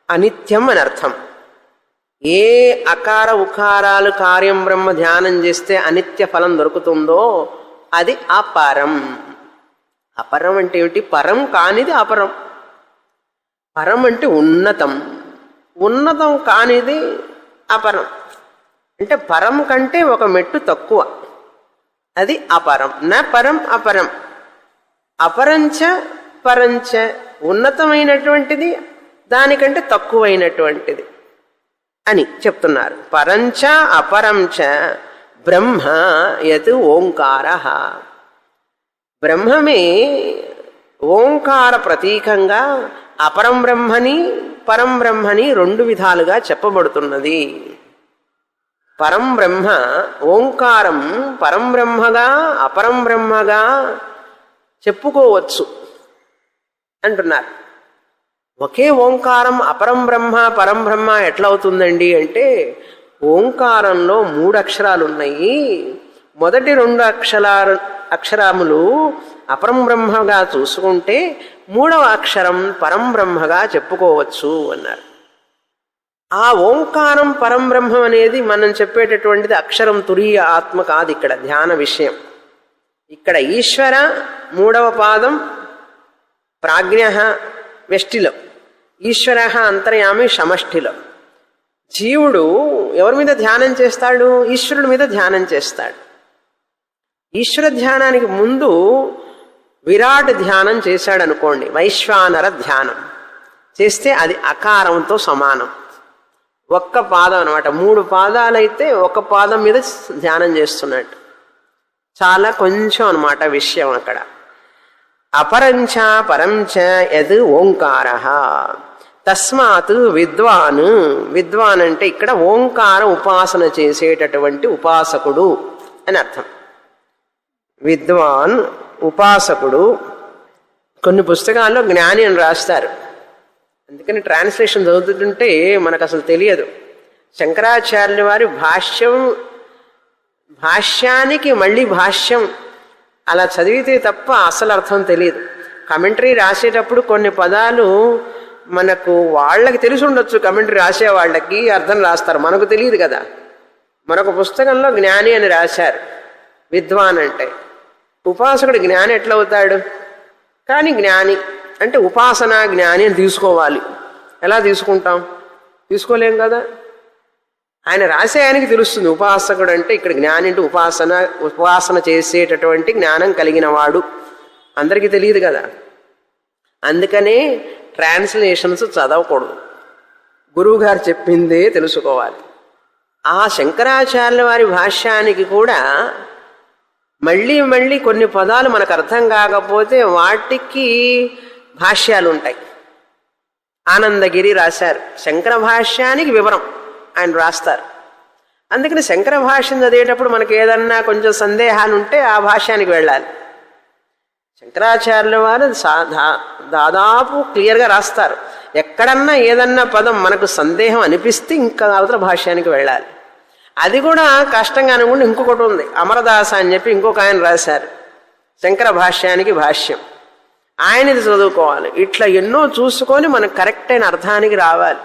అనిత్యం అని అర్థం. ఏ అకార ఉకారాలు కార్యం బ్రహ్మ ధ్యానం చేస్తే అనిత్య ఫలం దొరుకుతుందో అది అపరం. అపరం అంటే ఏమిటి? పరం కానిది అపరం. పరం అంటే ఉన్నతం, ఉన్నతం కానిది అపరం. అంటే పరం కంటే ఒక మెట్టు తక్కువ, అది అపరం. నా పరం అపరం. అపరంచ పరంచ, ఉన్నతమైనటువంటిది దానికంటే తక్కువైనటువంటిది అని చెప్తున్నారు. పరంచ అపరంచ బ్రహ్మ యత్ ఓంకార. బ్రహ్మమే ఓంకార ప్రతీకంగా అపరం బ్రహ్మని పరం బ్రహ్మని రెండు విధాలుగా చెప్పబడుతున్నది. పరం బ్రహ్మ ఓంకారం పరం బ్రహ్మగా అపరం బ్రహ్మగా చెప్పుకోవచ్చు అంటున్నారు. ఒకే ఓంకారం అపరం బ్రహ్మ పరం బ్రహ్మ ఎట్లా అవుతుందండి అంటే, ఓంకారంలో 3 అక్షరాలు ఉన్నాయి. మొదటి 2 అక్షరములు అపరం బ్రహ్మగా చూసుకుంటే 3వ అక్షరం పరం బ్రహ్మగా చెప్పుకోవచ్చు అన్నారు. ఆ ఓంకారం పరం బ్రహ్మం అనేది మనం చెప్పేటటువంటిది అక్షరం తురీయ ఆత్మ కాదు. ఇక్కడ ధ్యాన విషయం. ఇక్కడ ఈశ్వర 3వ పాదం ప్రాజ్ఞ వ్యష్టిలో, ఈశ్వర అంతర్యామి సమష్టిలో. జీవుడు ఎవరి మీద ధ్యానం చేస్తాడు? ఈశ్వరుడి మీద ధ్యానం చేస్తాడు. ఈశ్వర ధ్యానానికి ముందు విరాట్ ధ్యానం చేశాడు అనుకోండి, వైశ్వానర ధ్యానం చేస్తే అది అకారంతో సమానం. ఒక్క పాదం అనమాట. 3 పాదాలైతే ఒక పాదం మీద ధ్యానం చేస్తున్నట్టు. చాలా కొంచెం అనమాట విషయం అక్కడ. అపరంచ పరంచ యద్ ఓంకార తస్మాత్ విద్వాన్. విద్వాన్ అంటే ఇక్కడ ఓంకార ఉపాసన చేసేటటువంటి ఉపాసకుడు అని అర్థం. విద్వాన్ ఉపాసకుడు. కొన్ని పుస్తకాల్లో జ్ఞాని అని రాస్తారు, అందుకని ట్రాన్స్లేషన్ చదువుతుంటే మనకు అసలు తెలియదు. శంకరాచార్యుల వారి భాష్యానికి మళ్ళీ భాష్యం అలా చదివితే తప్ప అసలు అర్థం తెలియదు. కమెంటరీ రాసేటప్పుడు కొన్ని పదాలు మనకు వాళ్ళకి తెలిసి ఉండొచ్చు, కమెంటరీ రాసే వాళ్ళకి అర్థం రాస్తారు, మనకు తెలియదు కదా. మరొక పుస్తకంలో జ్ఞాని అని రాశారు. విద్వాన్ అంటే ఉపాసకుడు జ్ఞాని ఎట్లా అవుతాడు? కానీ జ్ఞాని అంటే ఉపాసనా జ్ఞాని అని తీసుకోవాలి. ఎలా తీసుకుంటాం? తీసుకోలేం కదా. ఆయన రాసే ఆయనకి తెలుస్తుంది ఉపాసకుడు అంటే ఇక్కడ జ్ఞాని అంటే ఉపాసన చేసేటటువంటి జ్ఞానం కలిగిన వాడు. అందరికీ తెలియదు కదా. అందుకనే ట్రాన్స్లేషన్స్ చదవకూడదు, గురువు గారు చెప్పిందే తెలుసుకోవాలి. ఆ శంకరాచార్యుల వారి భాష్యానికి కూడా మళ్ళీ మళ్ళీ కొన్ని పదాలు మనకు అర్థం కాకపోతే వాటికి భాష్యాలు ఉంటాయి. ఆనందగిరి రాశారు, శంకర భాష్యానికి వివరం ఆయన రాస్తారు. అందుకని శంకర భాష్యం చదివేటప్పుడు మనకి ఏదన్నా కొంచెం సందేహాలు ఉంటే ఆ భాష్యానికి వెళ్ళాలి. శంకరాచార్యుల వారు దాదాపు క్లియర్గా రాస్తారు. ఎక్కడన్నా ఏదన్నా పదం మనకు సందేహం అనిపిస్తే ఇంకా అవతల భాష్యానికి వెళ్ళాలి. అది కూడా కష్టంగా అనుకుంటే ఇంకొకటి ఉంది, అమరదాస అని చెప్పి ఇంకొక ఆయన రాశారు శంకర భాష్యానికి భాష్యం. ఆయనది చదువుకోవాలి. ఇట్లా ఎన్నో చూసుకొని మనకు కరెక్ట్ అయిన అర్థానికి రావాలి.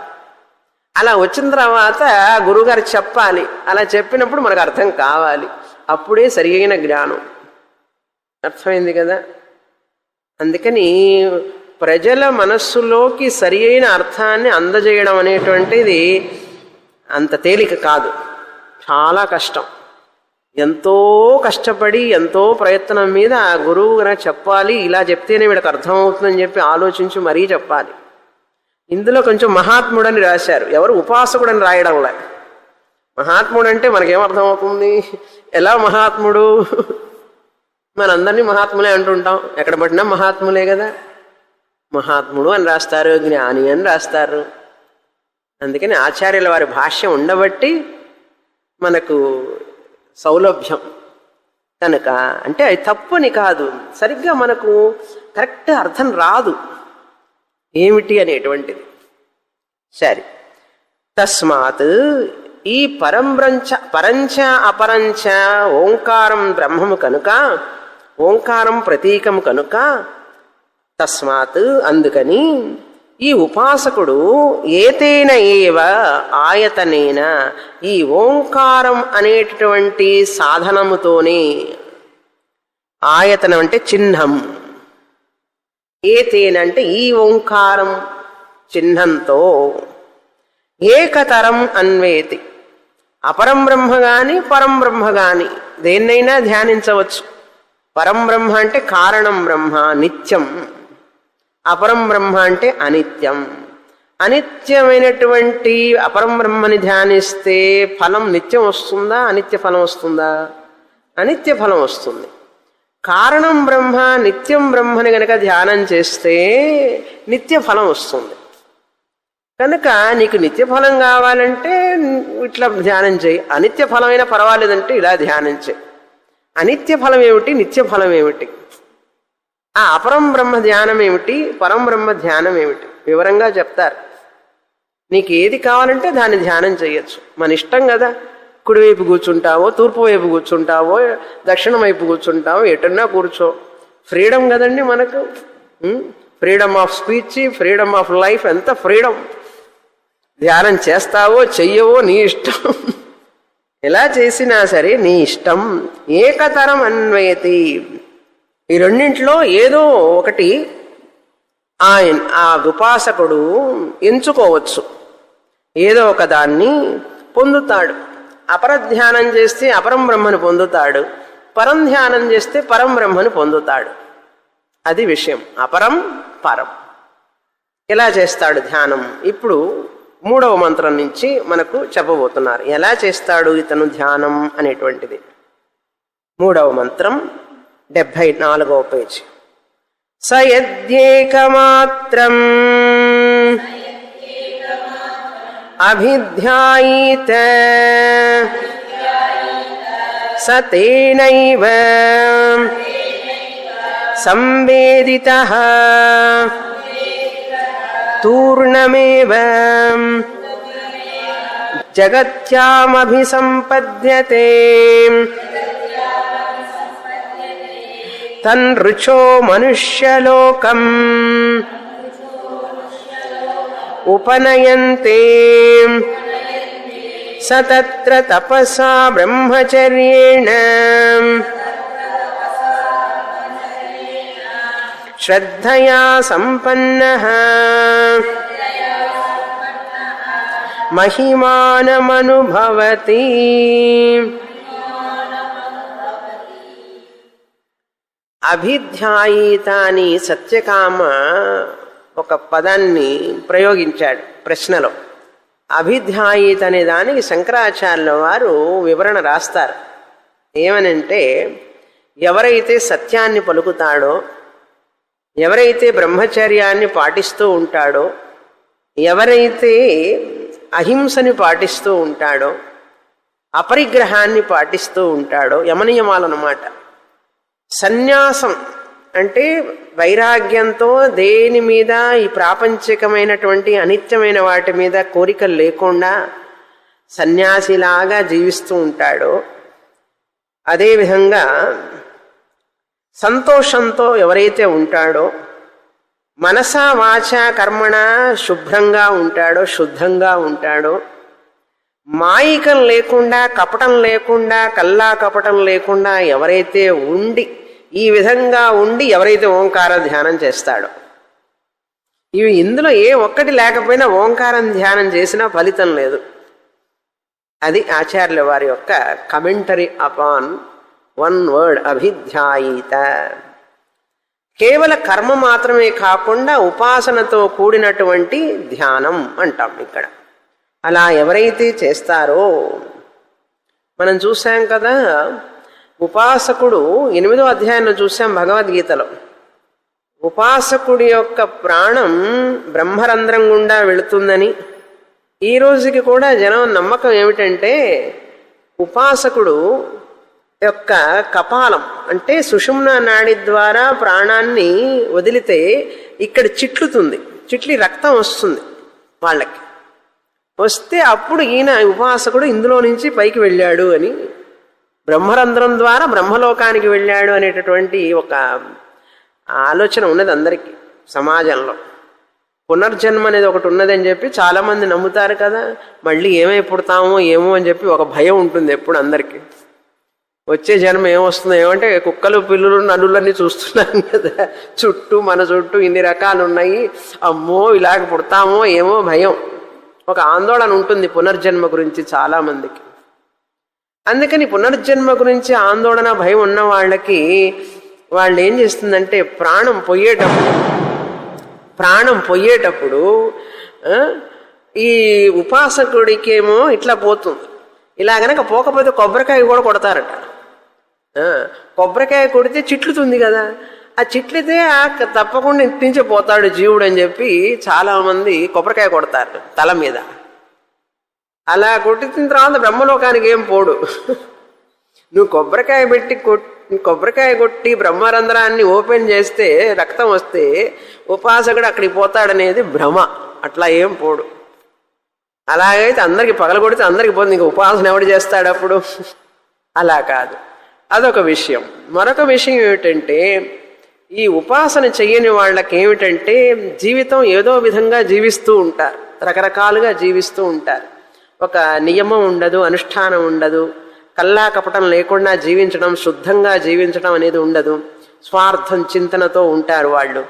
అలా వచ్చిన తర్వాత గురువుగారు చెప్పాలి. అలా చెప్పినప్పుడు మనకు అర్థం కావాలి. అప్పుడే సరియైన జ్ఞానం. అర్థమైంది కదా. అందుకని ప్రజల మనస్సులోకి సరి అయిన అర్థాన్ని అందజేయడం అనేటువంటిది అంత తేలిక కాదు, చాలా కష్టం. ఎంతో కష్టపడి ఎంతో ప్రయత్నం మీద ఆ గురువు చెప్పాలి, ఇలా చెప్తేనే వీడికి అర్థమవుతుందని చెప్పి ఆలోచించి మరీ చెప్పాలి. ఇందులో కొంచెం మహాత్ముడని రాశారు. ఎవరు ఉపాసకుడని రాయడంలా. మహాత్ముడు అంటే మనకేమర్థమవుతుంది? ఎలా మహాత్ముడు? మనందరినీ మహాత్ములే అంటుంటాం, ఎక్కడ పట్టినా మహాత్ములే కదా. మహాత్ముడు అని రాస్తారు, జ్ఞాని అని రాస్తారు. అందుకని ఆచార్యుల వారి భాష్యం ఉండబట్టి మనకు సౌలభ్యం కనుక. అంటే అది తప్పుని కాదు, సరిగ్గా మనకు కరెక్ట్ అర్థం రాదు ఏమిటి అనేటువంటిది. సరే, తస్మాత్ ఈ పరంచ అపరంచ ఓంకారం బ్రహ్మము కనుక, ఓంకారం ప్రతీకము కనుక, తస్మాత్ అందుకని ఈ ఉపాసకుడు ఏతేన ఏవ ఆయతనేన, ఈ ఓంకారం అనేటటువంటి సాధనముతోనే, ఆయతనం అంటే చిహ్నం, ఏతేన అంటే ఈ ఓంకారం చిహ్నంతో, ఏకతరం అన్వేతి, అపరం బ్రహ్మ గాని పరం బ్రహ్మ గాని దేన్నైనా ధ్యానించవచ్చు. పరం బ్రహ్మ అంటే కారణం బ్రహ్మ నిత్యం, అపరం బ్రహ్మ అంటే అనిత్యం. అనిత్యమైనటువంటి అపరం బ్రహ్మని ధ్యానిస్తే ఫలం నిత్యం వస్తుందా, అనిత్య ఫలం వస్తుందా? అనిత్య ఫలం వస్తుంది. కారణం బ్రహ్మ నిత్యం బ్రహ్మని గనక ధ్యానం చేస్తే నిత్య ఫలం వస్తుంది. కనుక నీకు నిత్య ఫలం కావాలంటే ఇట్లా ధ్యానం చేయి, అనిత్య ఫలమైనా పర్వాలేదంటే ఇలా ధ్యానం చేయి. అనిత్య ఫలం ఏమిటి, నిత్య ఫలం ఏమిటి, ఆ అపరం బ్రహ్మ ధ్యానం ఏమిటి, పరం బ్రహ్మ ధ్యానం ఏమిటి వివరంగా చెప్తారు. నీకు ఏది కావాలంటే దాన్ని ధ్యానం చేయొచ్చు. మన ఇష్టం కదా, కుడివైపు కూర్చుంటావో, తూర్పు వైపు కూర్చుంటావో, దక్షిణం వైపు కూర్చుంటావో, ఎటున్నా కూర్చో. ఫ్రీడమ్ కదండి మనకు. Freedom of speech, freedom of life, ఎంత ఫ్రీడమ్. ధ్యానం చేస్తావో చెయ్యవో నీ ఇష్టం, ఎలా చేసినా సరే నీ ఇష్టం. ఏకతరం అన్వయతి, ఈ రెండింటిలో ఏదో ఒకటి ఆ ఉపాసకుడు ఎంచుకోవచ్చు, ఏదో ఒక దాన్ని పొందుతాడు. అపరధ్యానం చేస్తే అపరం బ్రహ్మను పొందుతాడు, పరం ధ్యానం చేస్తే పరం బ్రహ్మను పొందుతాడు. అది విషయం. అపరం పరం ఎలా చేస్తాడు ధ్యానం? ఇప్పుడు 3వ మంత్రం నుంచి మనకు చెప్పబోతున్నారు ఎలా చేస్తాడు ఇతను ధ్యానం అనేటువంటిది. 3వ మంత్రం 74వ పేజీ. సయద్యేకమాత్రం అభిధ్యాయీత సతేనైవ సంవేదితః తూర్ణమేవ జగత్యామభిసంపద్యతే తన్రుచో మనుష్యలోకం ఉపనయంతే సతత్ర తపసా బ్రహ్మచర్యేణ శ్రద్ధయా సంపన్నః మహిమానమనుభవతి. అభిధ్యాయీత అని సత్యకామ ఒక పదాన్ని ప్రయోగించాడు ప్రశ్నలో. అభిధ్యాయీత అనే దానికి శంకరాచార్యుల వారు వివరణ రాస్తారు. ఏమనంటే, ఎవరైతే సత్యాన్ని పలుకుతాడో, ఎవరైతే బ్రహ్మచర్యాన్ని పాటిస్తూ ఉంటాడో, ఎవరైతే అహింసని పాటిస్తూ ఉంటాడో, అపరిగ్రహాన్ని పాటిస్తూ ఉంటాడో, యమనియమాలన్నమాట. సన్యాసం అంటే వైరాగ్యంతో దేని మీద, ఈ ప్రాపంచికమైనటువంటి అనిత్యమైన వాటి మీద కోరికలు లేకుండా సన్యాసిలాగా జీవిస్తూ ఉంటాడో, అదేవిధంగా సంతోషంతో ఎవరైతే ఉంటాడో, మనసా వాచా కర్మణ శుభ్రంగా ఉంటాడో, శుద్ధంగా ఉంటాడో, మాయికం లేకుండా, కపటం లేకుండా, కల్లా కపటం లేకుండా ఎవరైతే ఉండి, ఈ విధంగా ఉండి ఎవరైతే ఓంకార ధ్యానం చేస్తాడో, ఇవి ఇందులో ఏ ఒక్కటి లేకపోయినా ఓంకారం ధ్యానం చేసినా ఫలితం లేదు. అది ఆచార్యుల వారి యొక్క కమెంటరీ అపాన్ వన్ వర్డ్ అభిధ్యాయీత. కేవల కర్మ మాత్రమే కాకుండా ఉపాసనతో కూడినటువంటి ధ్యానం అంటాం ఇక్కడ. అలా ఎవరైతే చేస్తారో, మనం చూసాం కదా, ఉపాసకుడు 8వ అధ్యాయంలో చూసాం భగవద్గీతలో. ఉపాసకుడి యొక్క ప్రాణం బ్రహ్మరంధ్రం గుండా వెళుతుందని. ఈ రోజుకి కూడా జనం నమ్మకం ఏమిటంటే, ఉపాసకుడు యొక్క కపాలం అంటే సుషుమ్న నాడి ద్వారా ప్రాణాన్ని వదిలితే ఇక్కడ చిట్లుతుంది, చిట్లి రక్తం వస్తుంది వాళ్ళకి. వస్తే అప్పుడు ఈయన ఉపాసకుడు ఇందులో నుంచి పైకి వెళ్ళాడు అని, బ్రహ్మరంధ్రం ద్వారా బ్రహ్మలోకానికి వెళ్ళాడు అనేటటువంటి ఒక ఆలోచన ఉన్నది అందరికీ సమాజంలో. పునర్జన్మ అనేది ఒకటి ఉన్నదని చెప్పి చాలామంది నమ్ముతారు కదా. మళ్ళీ ఏమై పుడతామో ఏమో అని చెప్పి ఒక భయం ఉంటుంది ఎప్పుడు అందరికీ. వచ్చే జన్మ ఏమొస్తుందో ఏమంటే కుక్కలు పిల్లులు నలులన్నీ చూస్తున్నాం కదా చుట్టూ, మన చుట్టూ ఇన్ని రకాలు ఉన్నాయి, అమ్మో ఇలాగ పుడతామో ఏమో భయం, ఒక ఆందోళన ఉంటుంది పునర్జన్మ గురించి చాలామందికి. అందుకని పునర్జన్మ గురించి ఆందోళన భయం ఉన్న వాళ్ళకి వాళ్ళు ఏం చేస్తుందంటే ప్రాణం పోయేటప్పుడు ఈ ఉపాసకుడికేమో ఇట్లా పోతుంది. ఇలా గనక పోకపోతే కొబ్బరికాయ కూడా కొడతారట. కొబ్బరికాయ కొడితే చిట్లుతుంది కదా, ఆ చిట్లితే తప్పకుండా ఇంటించే పోతాడు జీవుడు అని చెప్పి చాలామంది కొబ్బరికాయ కొడతారు తల మీద. అలా కొట్టిన తర్వాత బ్రహ్మలోకానికి ఏం పోడు. నువ్వు కొబ్బరికాయ కొట్టి బ్రహ్మరంధ్రాన్ని ఓపెన్ చేస్తే రక్తం వస్తే ఉపాసకుడు అక్కడికి పోతాడనేది భ్రమ. అట్లా ఏం పోడు. అలాగైతే అందరికి పగలగొడితే అందరికి పోతుంది, ఇంక ఉపాసన ఎవడు చేస్తాడు అప్పుడు? అలా కాదు. అదొక విషయం. మరొక విషయం ఏమిటంటే ఈ ఉపాసన చెయ్యని వాళ్ళకి ఏమిటంటే జీవితం ఏదో విధంగా జీవిస్తూ ఉంటారు, రకరకాలుగా జీవిస్తూ ఉంటారు. ఒక నియమం ఉండదు, అనుష్ఠానం ఉండదు, కల్లా కపటం లేకుండా జీవించడం, శుద్ధంగా జీవించడం అనేది ఉండదు, స్వార్థం చింతనతో ఉంటారు వాళ్ళు.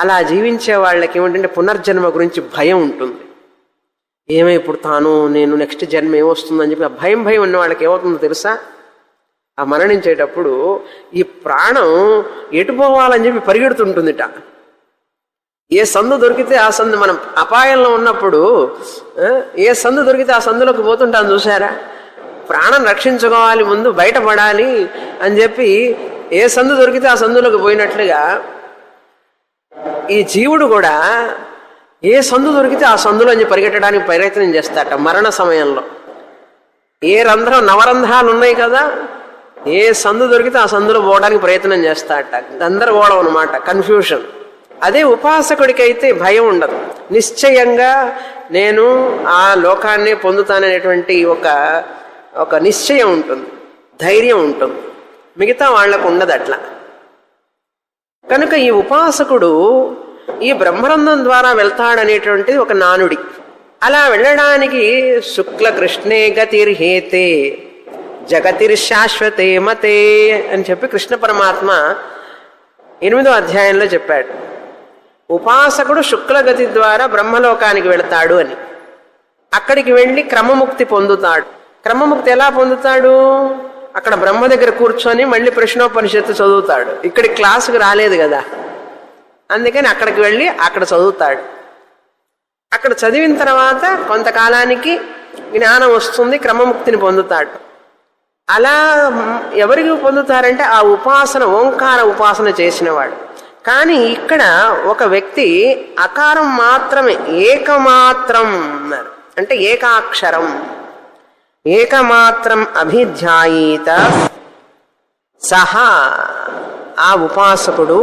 అలా జీవించే వాళ్ళకి ఏమిటంటే పునర్జన్మ గురించి భయం ఉంటుంది. ఏమై పుడతాను నేను, నెక్స్ట్ జన్మ ఏమొస్తుందని చెప్పి ఆ భయం ఉన్న వాళ్ళకి ఏమవుతుందో తెలుసా? ఆ మరణించేటప్పుడు ఈ ప్రాణం ఎటు పోవాలని చెప్పి పరిగెడుతుంటుందిట. ఏ సందు దొరికితే ఆ సందు, మనం అపాయంలో ఉన్నప్పుడు ఏ సందు దొరికితే ఆ సందులోకి పోతుంటాను చూసారా? ప్రాణం రక్షించుకోవాలి, ముందు బయటపడాలి అని చెప్పి ఏ సందు దొరికితే ఆ సందులోకి పోయినట్లుగా ఈ జీవుడు కూడా ఏ సందు దొరికితే ఆ సందులో పరిగెట్టడానికి ప్రయత్నం చేస్తాట మరణ సమయంలో. ఏ రంధ్రం, నవరంధ్రాలు ఉన్నాయి కదా, ఏ సందు దొరికితే ఆ సందులో పోవడానికి ప్రయత్నం చేస్తాట. గందరగోళం అనమాట, కన్ఫ్యూషన్. అదే ఉపాసకుడికి అయితే భయం ఉండదు. నిశ్చయంగా నేను ఆ లోకాన్నే పొందుతాననేటువంటి ఒక నిశ్చయం ఉంటుంది, ధైర్యం ఉంటుంది. మిగతా వాళ్లకు ఉండదు అట్లా. కనుక ఈ ఉపాసకుడు ఈ బ్రహ్మరంధ్రం ద్వారా వెళ్తాడనేటువంటిది ఒక నానుడి. అలా వెళ్ళడానికి శుక్ల కృష్ణే గతిర్హేతే జగతిర్శాశ్వతే మతే అని చెప్పి కృష్ణ పరమాత్మ 8వ అధ్యాయంలో చెప్పాడు. ఉపాసకుడు శుక్లగతి ద్వారా బ్రహ్మలోకానికి వెళతాడు అని. అక్కడికి వెళ్ళి క్రమముక్తి పొందుతాడు. క్రమముక్తి ఎలా పొందుతాడు? అక్కడ బ్రహ్మ దగ్గర కూర్చొని మళ్ళీ ప్రశ్నోపనిషత్తు చదువుతాడు. ఇక్కడి క్లాసుకు రాలేదు కదా, అందుకని అక్కడికి వెళ్ళి అక్కడ చదువుతాడు. అక్కడ చదివిన తర్వాత కొంతకాలానికి జ్ఞానం వస్తుంది, క్రమముక్తిని పొందుతాడు. అలా ఎవరికి పొందుతారంటే ఆ ఉపాసన, ఓంకార ఉపాసన చేసినవాడు. కానీ ఇక్కడ ఒక వ్యక్తి అకారం మాత్రమే, ఏకమాత్రం అన్నారు, అంటే ఏకాక్షరం, ఏకమాత్రం అభిధ్యాయీత సహా, ఆ ఉపాసకుడు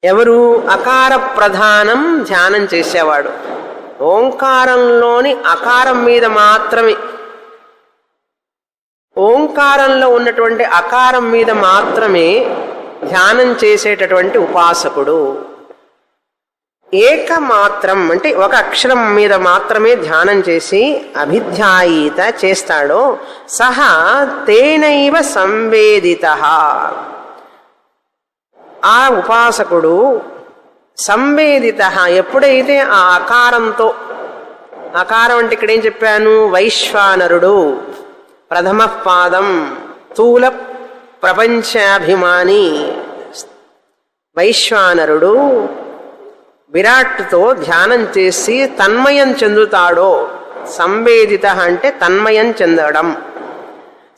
ఎవరు? అకార ప్రధానం ధ్యానం చేసేవాడు. ఓంకారంలోని అకారం మీద మాత్రమే, ఓంకారంలో ఉన్నటువంటి అకారం మీద మాత్రమే ధ్యానం చేసేటటువంటి ఉపాసకుడు. ఏకమాత్రం అంటే ఒక అక్షరం మీద మాత్రమే ధ్యానం చేసి అభిధ్యాయీత చేస్తాడో సహా తేనైవ సంవేదితః, ఆ ఉపాసకుడు సంవేదితః ఎప్పుడైతే ఆ అకారంతో, అకారం అంటే ఇక్కడ ఏం చెప్పాను? వైశ్వానరుడు, ప్రథమ పాదం, స్థూల ప్రపంచాభిమాని వైశ్వానరుడు విరాట్తో ధ్యానం చేసి తన్మయం చెందుతాడో, సంవేదిత అంటే తన్మయం చెందడం,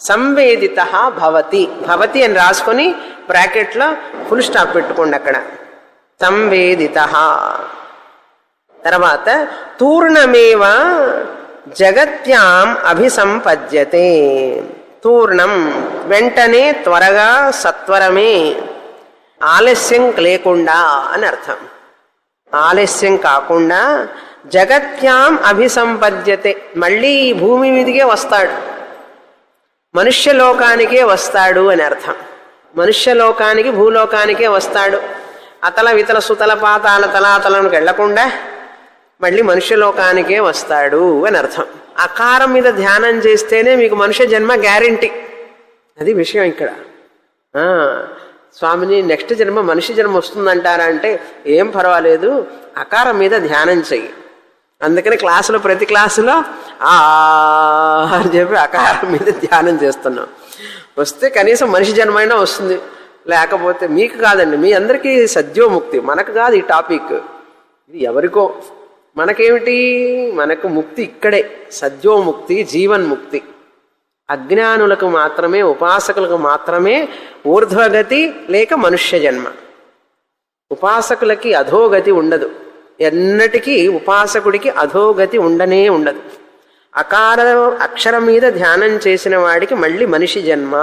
సంవేదిత భవతి, భవతి అని రాసుకొని బ్రాకెట్లో ఫుల్ స్టాప్ పెట్టుకోండి అక్కడ, సంవేదిత. తర్వాత తూర్ణమేవ జగత్యాం అభిసంపద్యతే, తూర్ణం వెంటనే, త్వరగా, సత్వరమే, ఆలస్యం లేకుండా అని అర్థం. ఆలస్యం కాకుండా జగత్యాం అభిసంపద్యతే, మళ్ళీ ఈ భూమి మీదికే వస్తాడు, మనుష్యలోకానికే వస్తాడు అని అర్థం. మనుష్యలోకానికి భూలోకానికే వస్తాడు. అతల వితల సుతల పాతాల తలాతలకు వెళ్లకుండా మళ్ళీ మనుష్యలోకానికే వస్తాడు అని అర్థం. అకారం మీద ధ్యానం చేస్తేనే మీకు మనుష్య జన్మ గ్యారెంటీ. అది విషయం ఇక్కడ. స్వామిని నెక్స్ట్ జన్మ మనిషి జన్మ వస్తుందంటారా అంటే ఏం పర్వాలేదు, అకారం మీద ధ్యానం చెయ్యి. అందుకని క్లాసులో ప్రతి క్లాసులో అని చెప్పి అకారం మీద ధ్యానం చేస్తున్నాం. వస్తే కనీసం మనిషి జన్మైనా వస్తుంది, లేకపోతే మీకు కాదండి, మీ అందరికీ సద్యోముక్తి. మనకు కాదు ఈ టాపిక్, ఇది ఎవరికో. మనకేమిటి, మనకు ముక్తి ఇక్కడే, సద్యోముక్తి, జీవన్ముక్తి. అజ్ఞానులకు మాత్రమే, ఉపాసకులకు మాత్రమే ఊర్ధ్వగతి లేక మనుష్య జన్మ. ఉపాసకులకి అధోగతి ఉండదు, ఎన్నటికీ ఉపాసకుడికి అధోగతి ఉండనే ఉండదు. అక్షరం మీద ధ్యానం చేసిన వాడికి మళ్ళీ మనిషి జన్మ.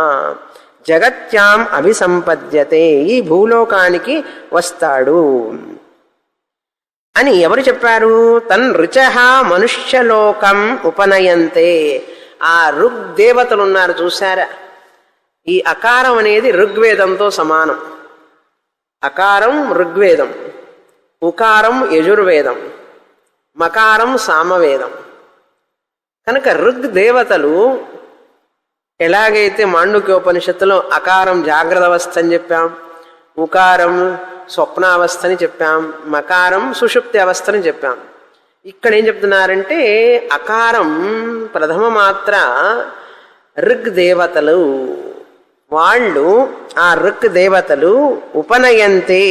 జగత్యాం అభిసంపద్యతే, ఈ భూలోకానికి వస్తాడు అని ఎవరు చెప్పారు? తన్ రుచః మనుష్యలోకం ఉపనయంతే. ఆ ఋగ్ దేవతలు ఉన్నారు చూసారా, ఈ అకారం అనేది ఋగ్వేదంతో సమానం. అకారం ఋగ్వేదం, ఉకారం యజుర్వేదం, మకారం సామవేదం. కనుక ఋగ్ దేవతలు ఎలాగైతే మాండుక్యోపనిషత్తులో అకారం జాగ్రత్త అవస్థ అని చెప్పాం, ఉకారం స్వప్నావస్థని చెప్పాం, మకారం సుషుప్తి అవస్థని చెప్పాం. ఇక్కడ ఏం చెప్తున్నారంటే అకారం ప్రథమ మాత్ర ఋగ్ దేవతలు, వాళ్ళు ఆ ఋగ్ దేవతలు ఉపనయంతే,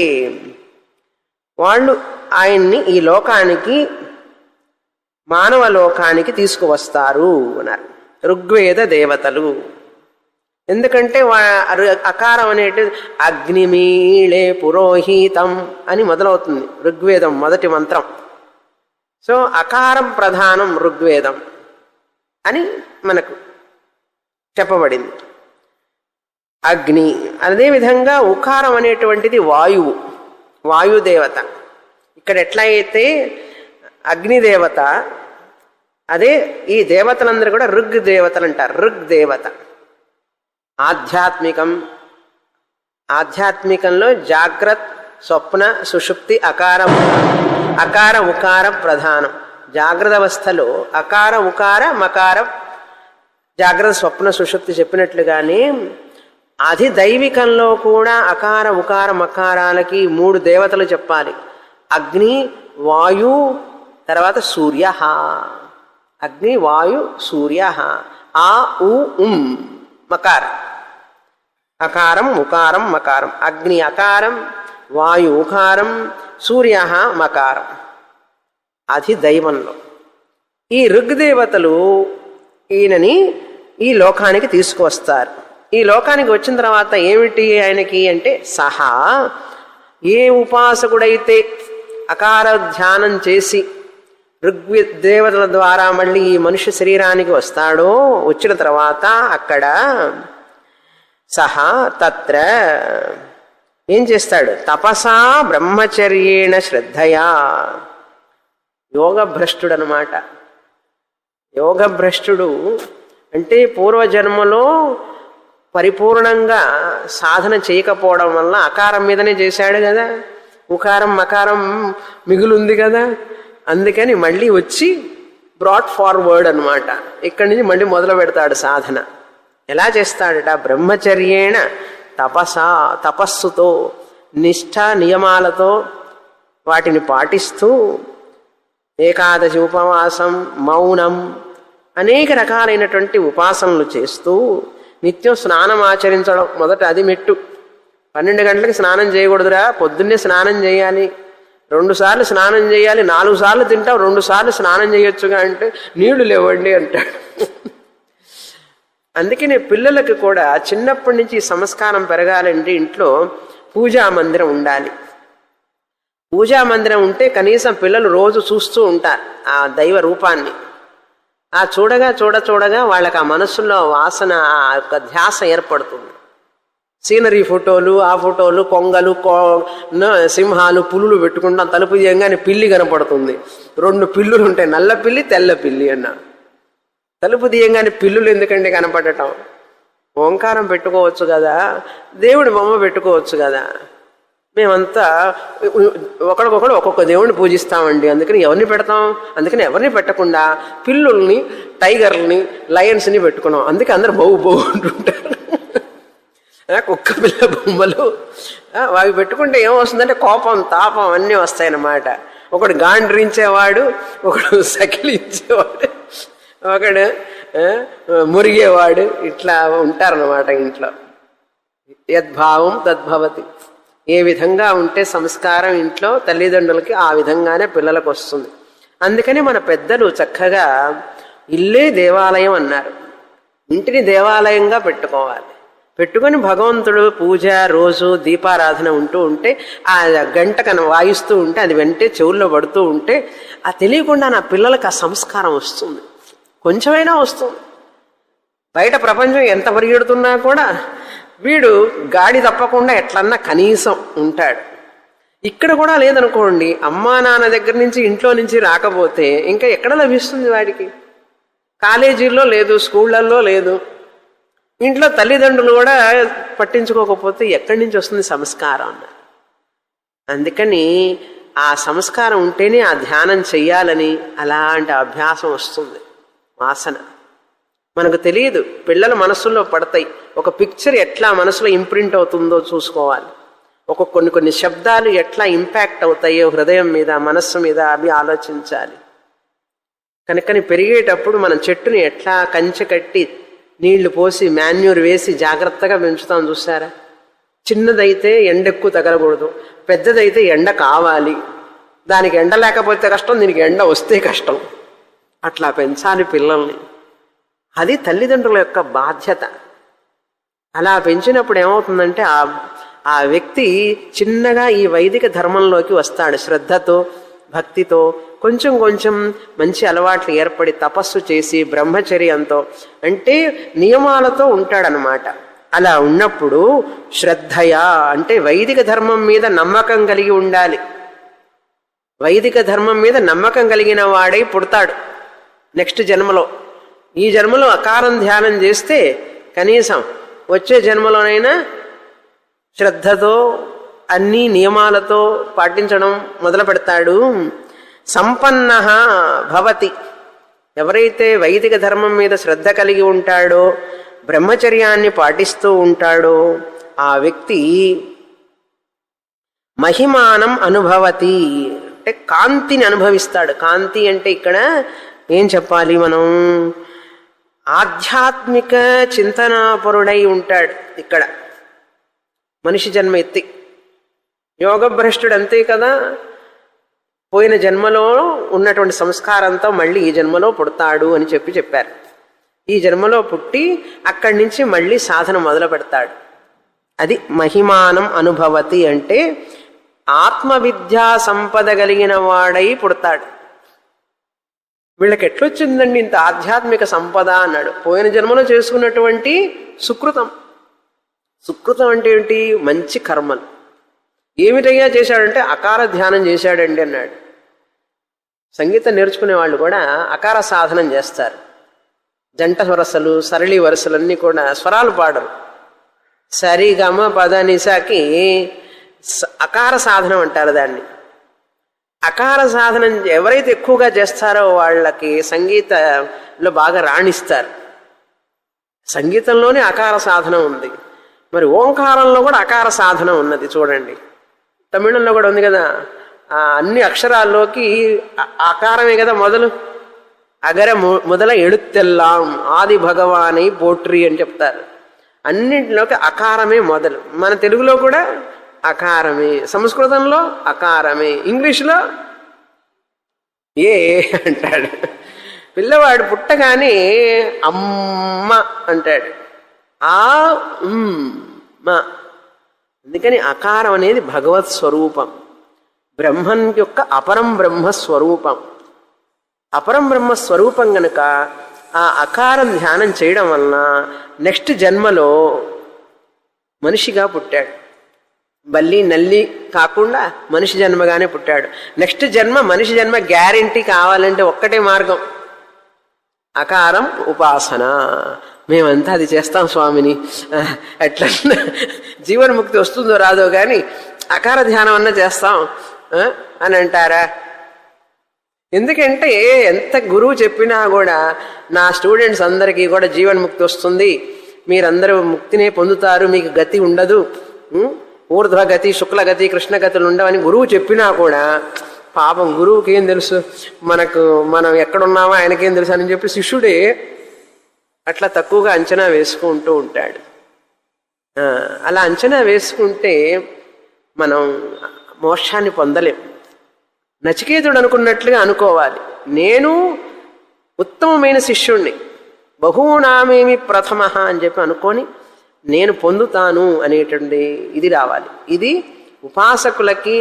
వాళ్ళు ఆయన్ని ఈ లోకానికి, మానవ లోకానికి తీసుకువస్తారు అన్నారు. ఋగ్వేద దేవతలు. ఎందుకంటే అకారం అనేటి అగ్నిమీళే పురోహితం అని మొదలవుతుంది ఋగ్వేదం మొదటి మంత్రం. సో అకారం ప్రధానం ఋగ్వేదం అని మనకు చెప్పబడింది. అగ్ని, అదేవిధంగా ఉకారం అనేటువంటిది వాయువు, వాయుదేవత. ఇక్కడ ఎట్లా అయితే అగ్నిదేవత, అదే ఈ దేవతలందరూ కూడా ఋగ్ దేవతలు అంటారు. ఋగ్ దేవత ఆధ్యాత్మికం, ఆధ్యాత్మికంలో జాగ్రత్త స్వప్న సుషుప్తి అకారం, అకార ఉకార ప్రధానం. జాగ్రత్త అవస్థలో అకార ఉకార మకార, జాగ్రత్త స్వప్న సుషుప్తి చెప్పినట్లుగానే అధిదైవికంలో కూడా అకార ఉకార మకారాలకి 3 దేవతలు చెప్పాలి. అగ్ని, వాయు, తర్వాత సూర్య. అగ్ని, వాయు, సూర్య. ఆ ఉ ఉం మకార, అకారం ఉకారం మకారం. అగ్ని అకారం, వాయు ఉకారం, సూర్య మకారం. అధిదైవంలో ఈ ఋగ్దేవతలు ఈయనని ఈ లోకానికి తీసుకువస్తారు. ఈ లోకానికి వచ్చిన తర్వాత ఏమిటి ఆయనకి అంటే, సహా ఏ ఉపాసకుడైతే అకార ధ్యానం చేసి ఋగ్దేవతల ద్వారా మళ్ళీ ఈ మనుష్య శరీరానికి వస్తాడో, వచ్చిన తర్వాత అక్కడ సహా తత్ర ఏం చేస్తాడు? తపసా బ్రహ్మచర్యేణ శ్రద్ధయా. యోగభ్రష్టుడు అనమాట. యోగభ్రష్టుడు అంటే పూర్వజన్మలో పరిపూర్ణంగా సాధన చేయకపోవడం వల్ల అకారం మీదనే చేశాడు కదా, ఉకారం మకారం మిగులుంది కదా, అందుకని మళ్ళీ వచ్చి బ్రాట్ ఫార్వర్డ్ అనమాట. ఇక్కడి నుంచి మళ్ళీ మొదలు పెడతాడు సాధన. ఎలా చేస్తాడట? బ్రహ్మచర్యేణ తపసా, తపస్సుతో, నిష్ఠ నియమాలతో వాటిని పాటిస్తూ, ఏకాదశి ఉపవాసం, మౌనం, అనేక రకాలైనటువంటి ఉపాసనలు చేస్తూ నిత్యం స్నానం ఆచరించడం. మొదట అది మెట్టు. 12 గంటలకు స్నానం చేయకూడదురా, పొద్దున్నే స్నానం చేయాలి, 2 సార్లు స్నానం చేయాలి, 4 సార్లు తింటావు, 2 సార్లు స్నానం చేయొచ్చుగా అంటే నీళ్లు లేవండి అంటాడు. అందుకనే పిల్లలకు కూడా చిన్నప్పటి నుంచి సంస్కారం పెరగాలంటే ఇంట్లో పూజా మందిరం ఉండాలి. పూజా మందిరం ఉంటే కనీసం పిల్లలు రోజు చూస్తూ ఉంటారు ఆ దైవ రూపాన్ని. ఆ చూడగా వాళ్ళకి ఆ మనస్సులో వాసన, ఆ యొక్క ధ్యాస ఏర్పడుతుంది. సీనరీ ఫోటోలు, ఆ ఫోటోలు, కొంగలు, సింహాలు, పులులు పెట్టుకుంటాం. తలుపు తీయంగానే పిల్లి కనపడుతుంది. 2 పిల్లులు ఉంటాయి, నల్ల పిల్లి, తెల్ల పిల్లి అన్న. తలుపు తీయంగానే పిల్లులు ఎందుకండి కనపడటం? ఓంకారం పెట్టుకోవచ్చు కదా, దేవుడి బొమ్మ పెట్టుకోవచ్చు కదా. మేమంతా ఒకరికొకడు ఒక్కొక్క దేవుడిని పూజిస్తామండి, అందుకని ఎవరిని పెడతాం? అందుకని ఎవరిని పెట్టకుండా పిల్లుల్ని, టైగర్ని, లయన్స్ని పెట్టుకున్నాం. అందుకే అందరూ బౌ బౌ అంటుంటారు. కుక్క పిల్ల బొమ్మలు అవి పెట్టుకుంటే ఏమొస్తుందంటే కోపం, తాపం అన్నీ వస్తాయన్నమాట. ఒకడు గాండ్రించేవాడు, ఒకడు సకిలించేవాడు, ఒకడు మురిగేవాడు, ఇట్లా ఉంటారన్నమాట ఇంట్లో. యద్భావం తద్భవతి. ఏ విధంగా ఉంటే సంస్కారం ఇంట్లో తల్లిదండ్రులకి ఆ విధంగానే పిల్లలకు వస్తుంది. అందుకని మన పెద్దలు చక్కగా ఇల్లే దేవాలయం అన్నారు. ఇంటిని దేవాలయంగా పెట్టుకోవాలి. పెట్టుకొని భగవంతుడు పూజ, రోజు దీపారాధన ఉంటూ ఉంటే, ఆ గంట వాయిస్తూ ఉంటే, అది వెంటే చెవుల్లో పడుతూ ఉంటే, ఆ తెలియకుండా నా పిల్లలకు ఆ సంస్కారం వస్తుంది. కొంచెమైనా వస్తుంది. బయట ప్రపంచం ఎంత పరిగెడుతున్నా కూడా వీడు గాడి తప్పకుండా ఎట్లన్నా కనీసం ఉంటాడు. ఇక్కడ కూడా లేదనుకోండి, అమ్మా నాన్న దగ్గర నుంచి, ఇంట్లో నుంచి రాకపోతే ఇంకా ఎక్కడ లభిస్తుంది వాడికి? కాలేజీల్లో లేదు, స్కూళ్ళల్లో లేదు, ఇంట్లో తల్లిదండ్రులు కూడా పట్టించుకోకపోతే ఎక్కడి నుంచి వస్తుంది సంస్కారం అన్న? అందుకని ఆ సంస్కారం ఉంటేనే ఆ ధ్యానం చెయ్యాలని అలాంటి అభ్యాసం వస్తుంది. వాసన మనకు తెలియదు, పిల్లల మనస్సుల్లో పడతాయి. ఒక పిక్చర్ ఎట్లా మనసులో ఇంప్రింట్ అవుతుందో చూసుకోవాలి. కొన్ని శబ్దాలు ఎట్లా ఇంపాక్ట్ అవుతాయో హృదయం మీద, మనస్సు మీద, అవి ఆలోచించాలి. కనుకని పెరిగేటప్పుడు మనం చెట్టుని ఎట్లా కంచె కట్టి నీళ్లు పోసి మాన్యూర్ వేసి జాగ్రత్తగా పెంచుతాం చూసారా? చిన్నదైతే ఎండ ఎక్కువ తగలకూడదు, పెద్దదైతే ఎండ కావాలి. దానికి ఎండ లేకపోతే కష్టం, దీనికి ఎండ వస్తే కష్టం. అట్లా పెంచాలి పిల్లల్ని. అది తల్లిదండ్రుల యొక్క బాధ్యత. అలా పెంచినప్పుడు ఏమవుతుందంటే ఆ వ్యక్తి చిన్నగా ఈ వైదిక ధర్మంలోకి వస్తాడు. శ్రద్ధతో, భక్తితో, కొంచెం కొంచెం మంచి అలవాట్లు ఏర్పడి తపస్సు చేసి బ్రహ్మచర్యంతో, అంటే నియమాలతో ఉంటాడనమాట. అలా ఉన్నప్పుడు శ్రద్ధయా అంటే వైదిక ధర్మం మీద నమ్మకం కలిగి ఉండాలి. వైదిక ధర్మం మీద నమ్మకం కలిగిన వాడై పుడతాడు నెక్స్ట్ జన్మలో. ఈ జన్మలో అకారం ధ్యానం చేస్తే కనీసం వచ్చే జన్మలోనైనా శ్రద్ధతో అన్ని నియమాలతో పాటించడం మొదలు పెడతాడు. సంపన్న భవతి. ఎవరైతే వైదిక ధర్మం మీద శ్రద్ధ కలిగి ఉంటాడో, బ్రహ్మచర్యాన్ని పాటిస్తూ ఉంటాడో, ఆ వ్యక్తి మహిమానం అనుభవతి అంటే కాంతిని అనుభవిస్తాడు. కాంతి అంటే ఇక్కడ ఏం చెప్పాలి మనం? ఆధ్యాత్మిక చింతనాపరుడై ఉంటాడు. ఇక్కడ మనిషి జన్మ ఎత్తి యోగభ్రష్టుడు అంతే కదా, పోయిన జన్మలో ఉన్నటువంటి సంస్కారంతో మళ్ళీ ఈ జన్మలో పుడతాడు అని చెప్పారు. ఈ జన్మలో పుట్టి అక్కడి నుంచి మళ్ళీ సాధన మొదలు పెడతాడు. అది మహిమానం అనుభవతి అంటే ఆత్మవిద్యా సంపద కలిగిన వాడై పుడతాడు. వీళ్ళకి ఎట్లొచ్చిందండి ఇంత ఆధ్యాత్మిక సంపద అన్నాడు. పోయిన జన్మలో చేసుకున్నటువంటి సుకృతం. సుకృతం అంటే ఏంటి? మంచి కర్మలు. ఏమిటయ్యా చేశాడంటే అకార ధ్యానం చేశాడండి అన్నాడు. సంగీతం నేర్చుకునే వాళ్ళు కూడా అకార సాధనం చేస్తారు. జంట వరసలు, సరళి వరసలన్నీ కూడా స్వరాలు పాడరు. సరి గమ పద నిసాకి అకార సాధనం అంటారు దాన్ని. అకార సాధనం ఎవరైతే ఎక్కువగా చేస్తారో వాళ్ళకి సంగీతంలో బాగా రాణిస్తారు. సంగీతంలోనే అకార సాధనం ఉంది. మరి ఓంకారంలో కూడా అకార సాధనం ఉన్నది చూడండి. తమిళంలో కూడా ఉంది కదా. అన్ని అక్షరాల్లోకి అకారమే కదా మొదలు. అగర మొదల ఎడుత్తెల్లాం ఆది భగవాని పోట్రి అని చెప్తారు. అన్నింటిలోకి అకారమే మొదలు. మన తెలుగులో కూడా అకారమే, సంస్కృతంలో అకారమే, ఇంగ్లీష్లో ఏ అంటాడు. పిల్లవాడు పుట్టగానే అమ్మ అంటాడు. ఆ మా. అందుకని అకారం అనేది భగవత్ స్వరూపం, బ్రహ్మన్ యొక్క అపరం బ్రహ్మస్వరూపం. అపరం బ్రహ్మస్వరూపం గనుక ఆ అకారం ధ్యానం చేయడం వలన నెక్స్ట్ జన్మలో మనిషిగా పుట్టాడు. బల్లి నల్లి కాకుండా మనిషి జన్మగానే పుట్టాడు. నెక్స్ట్ జన్మ మనిషి జన్మ గ్యారెంటీ కావాలంటే ఒక్కటే మార్గం, అకారం ఉపాసన. మేమంతా అది చేస్తాం స్వామిని. ఎట్లా జీవన్ముక్తి వస్తుందో రాదో కానీ అకార ధ్యానం అన్నా చేస్తాం అని అంటారా? ఎందుకంటే ఎంత గురువు చెప్పినా కూడా నా స్టూడెంట్స్ అందరికీ కూడా జీవన్ముక్తి వస్తుంది, మీరందరూ ముక్తినే పొందుతారు, మీకు గతి ఉండదు, ఊర్ధ్వగతి శుక్లగతి కృష్ణగతులు ఉండవని గురువు చెప్పినా కూడా పాపం గురువుకి ఏం తెలుసు, మనం ఎక్కడున్నామో ఆయనకేం తెలుసు అని చెప్పి శిష్యుడే అట్లా తక్కువగా అంచనా వేసుకుంటూ ఉంటాడు. అలా అంచనా వేసుకుంటే మనం మోక్షాన్ని పొందలేం. నచికేతుడు అనుకున్నట్లుగా అనుకోవాలి, నేను ఉత్తమమైన శిష్యుణ్ణి, బహూనామేమి ప్రథమ అని చెప్పి అనుకొని నేను పొందుతాను అనేటువంటి ఇది రావాలి. ఇది ఉపాసకులకి,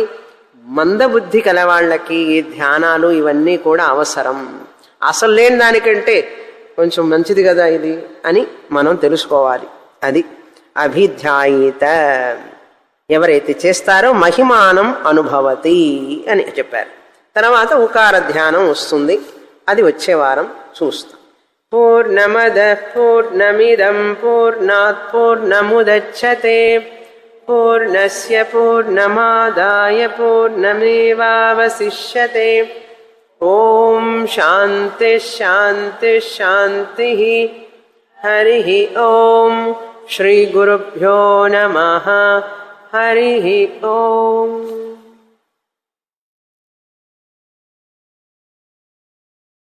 మందబుద్ధి కలవాళ్ళకి ఈ ధ్యానాలు ఇవన్నీ కూడా అవసరం. అసలు లేని దానికంటే కొంచెం మంచిది కదా ఇది అని మనం తెలుసుకోవాలి. అది అభిధ్యాయిత, ఎవరైతే చేస్తారో మహిమానం అనుభవతి అని చెప్పారు. తర్వాత ఉకార ధ్యానం వస్తుంది, అది వచ్చే వారం చూస్తాం. పూర్ణమదః పూర్ణమిదం పూర్ణాత్ పూర్ణముదచ్యతే పూర్ణస్య పూర్ణమాదాయ పూర్ణమేవావశిష్యతే. ఓం శాంతి శాంతి శాంతి. హరి ఓం. శ్రీ గురుభ్యో నమః. హరి ఓం.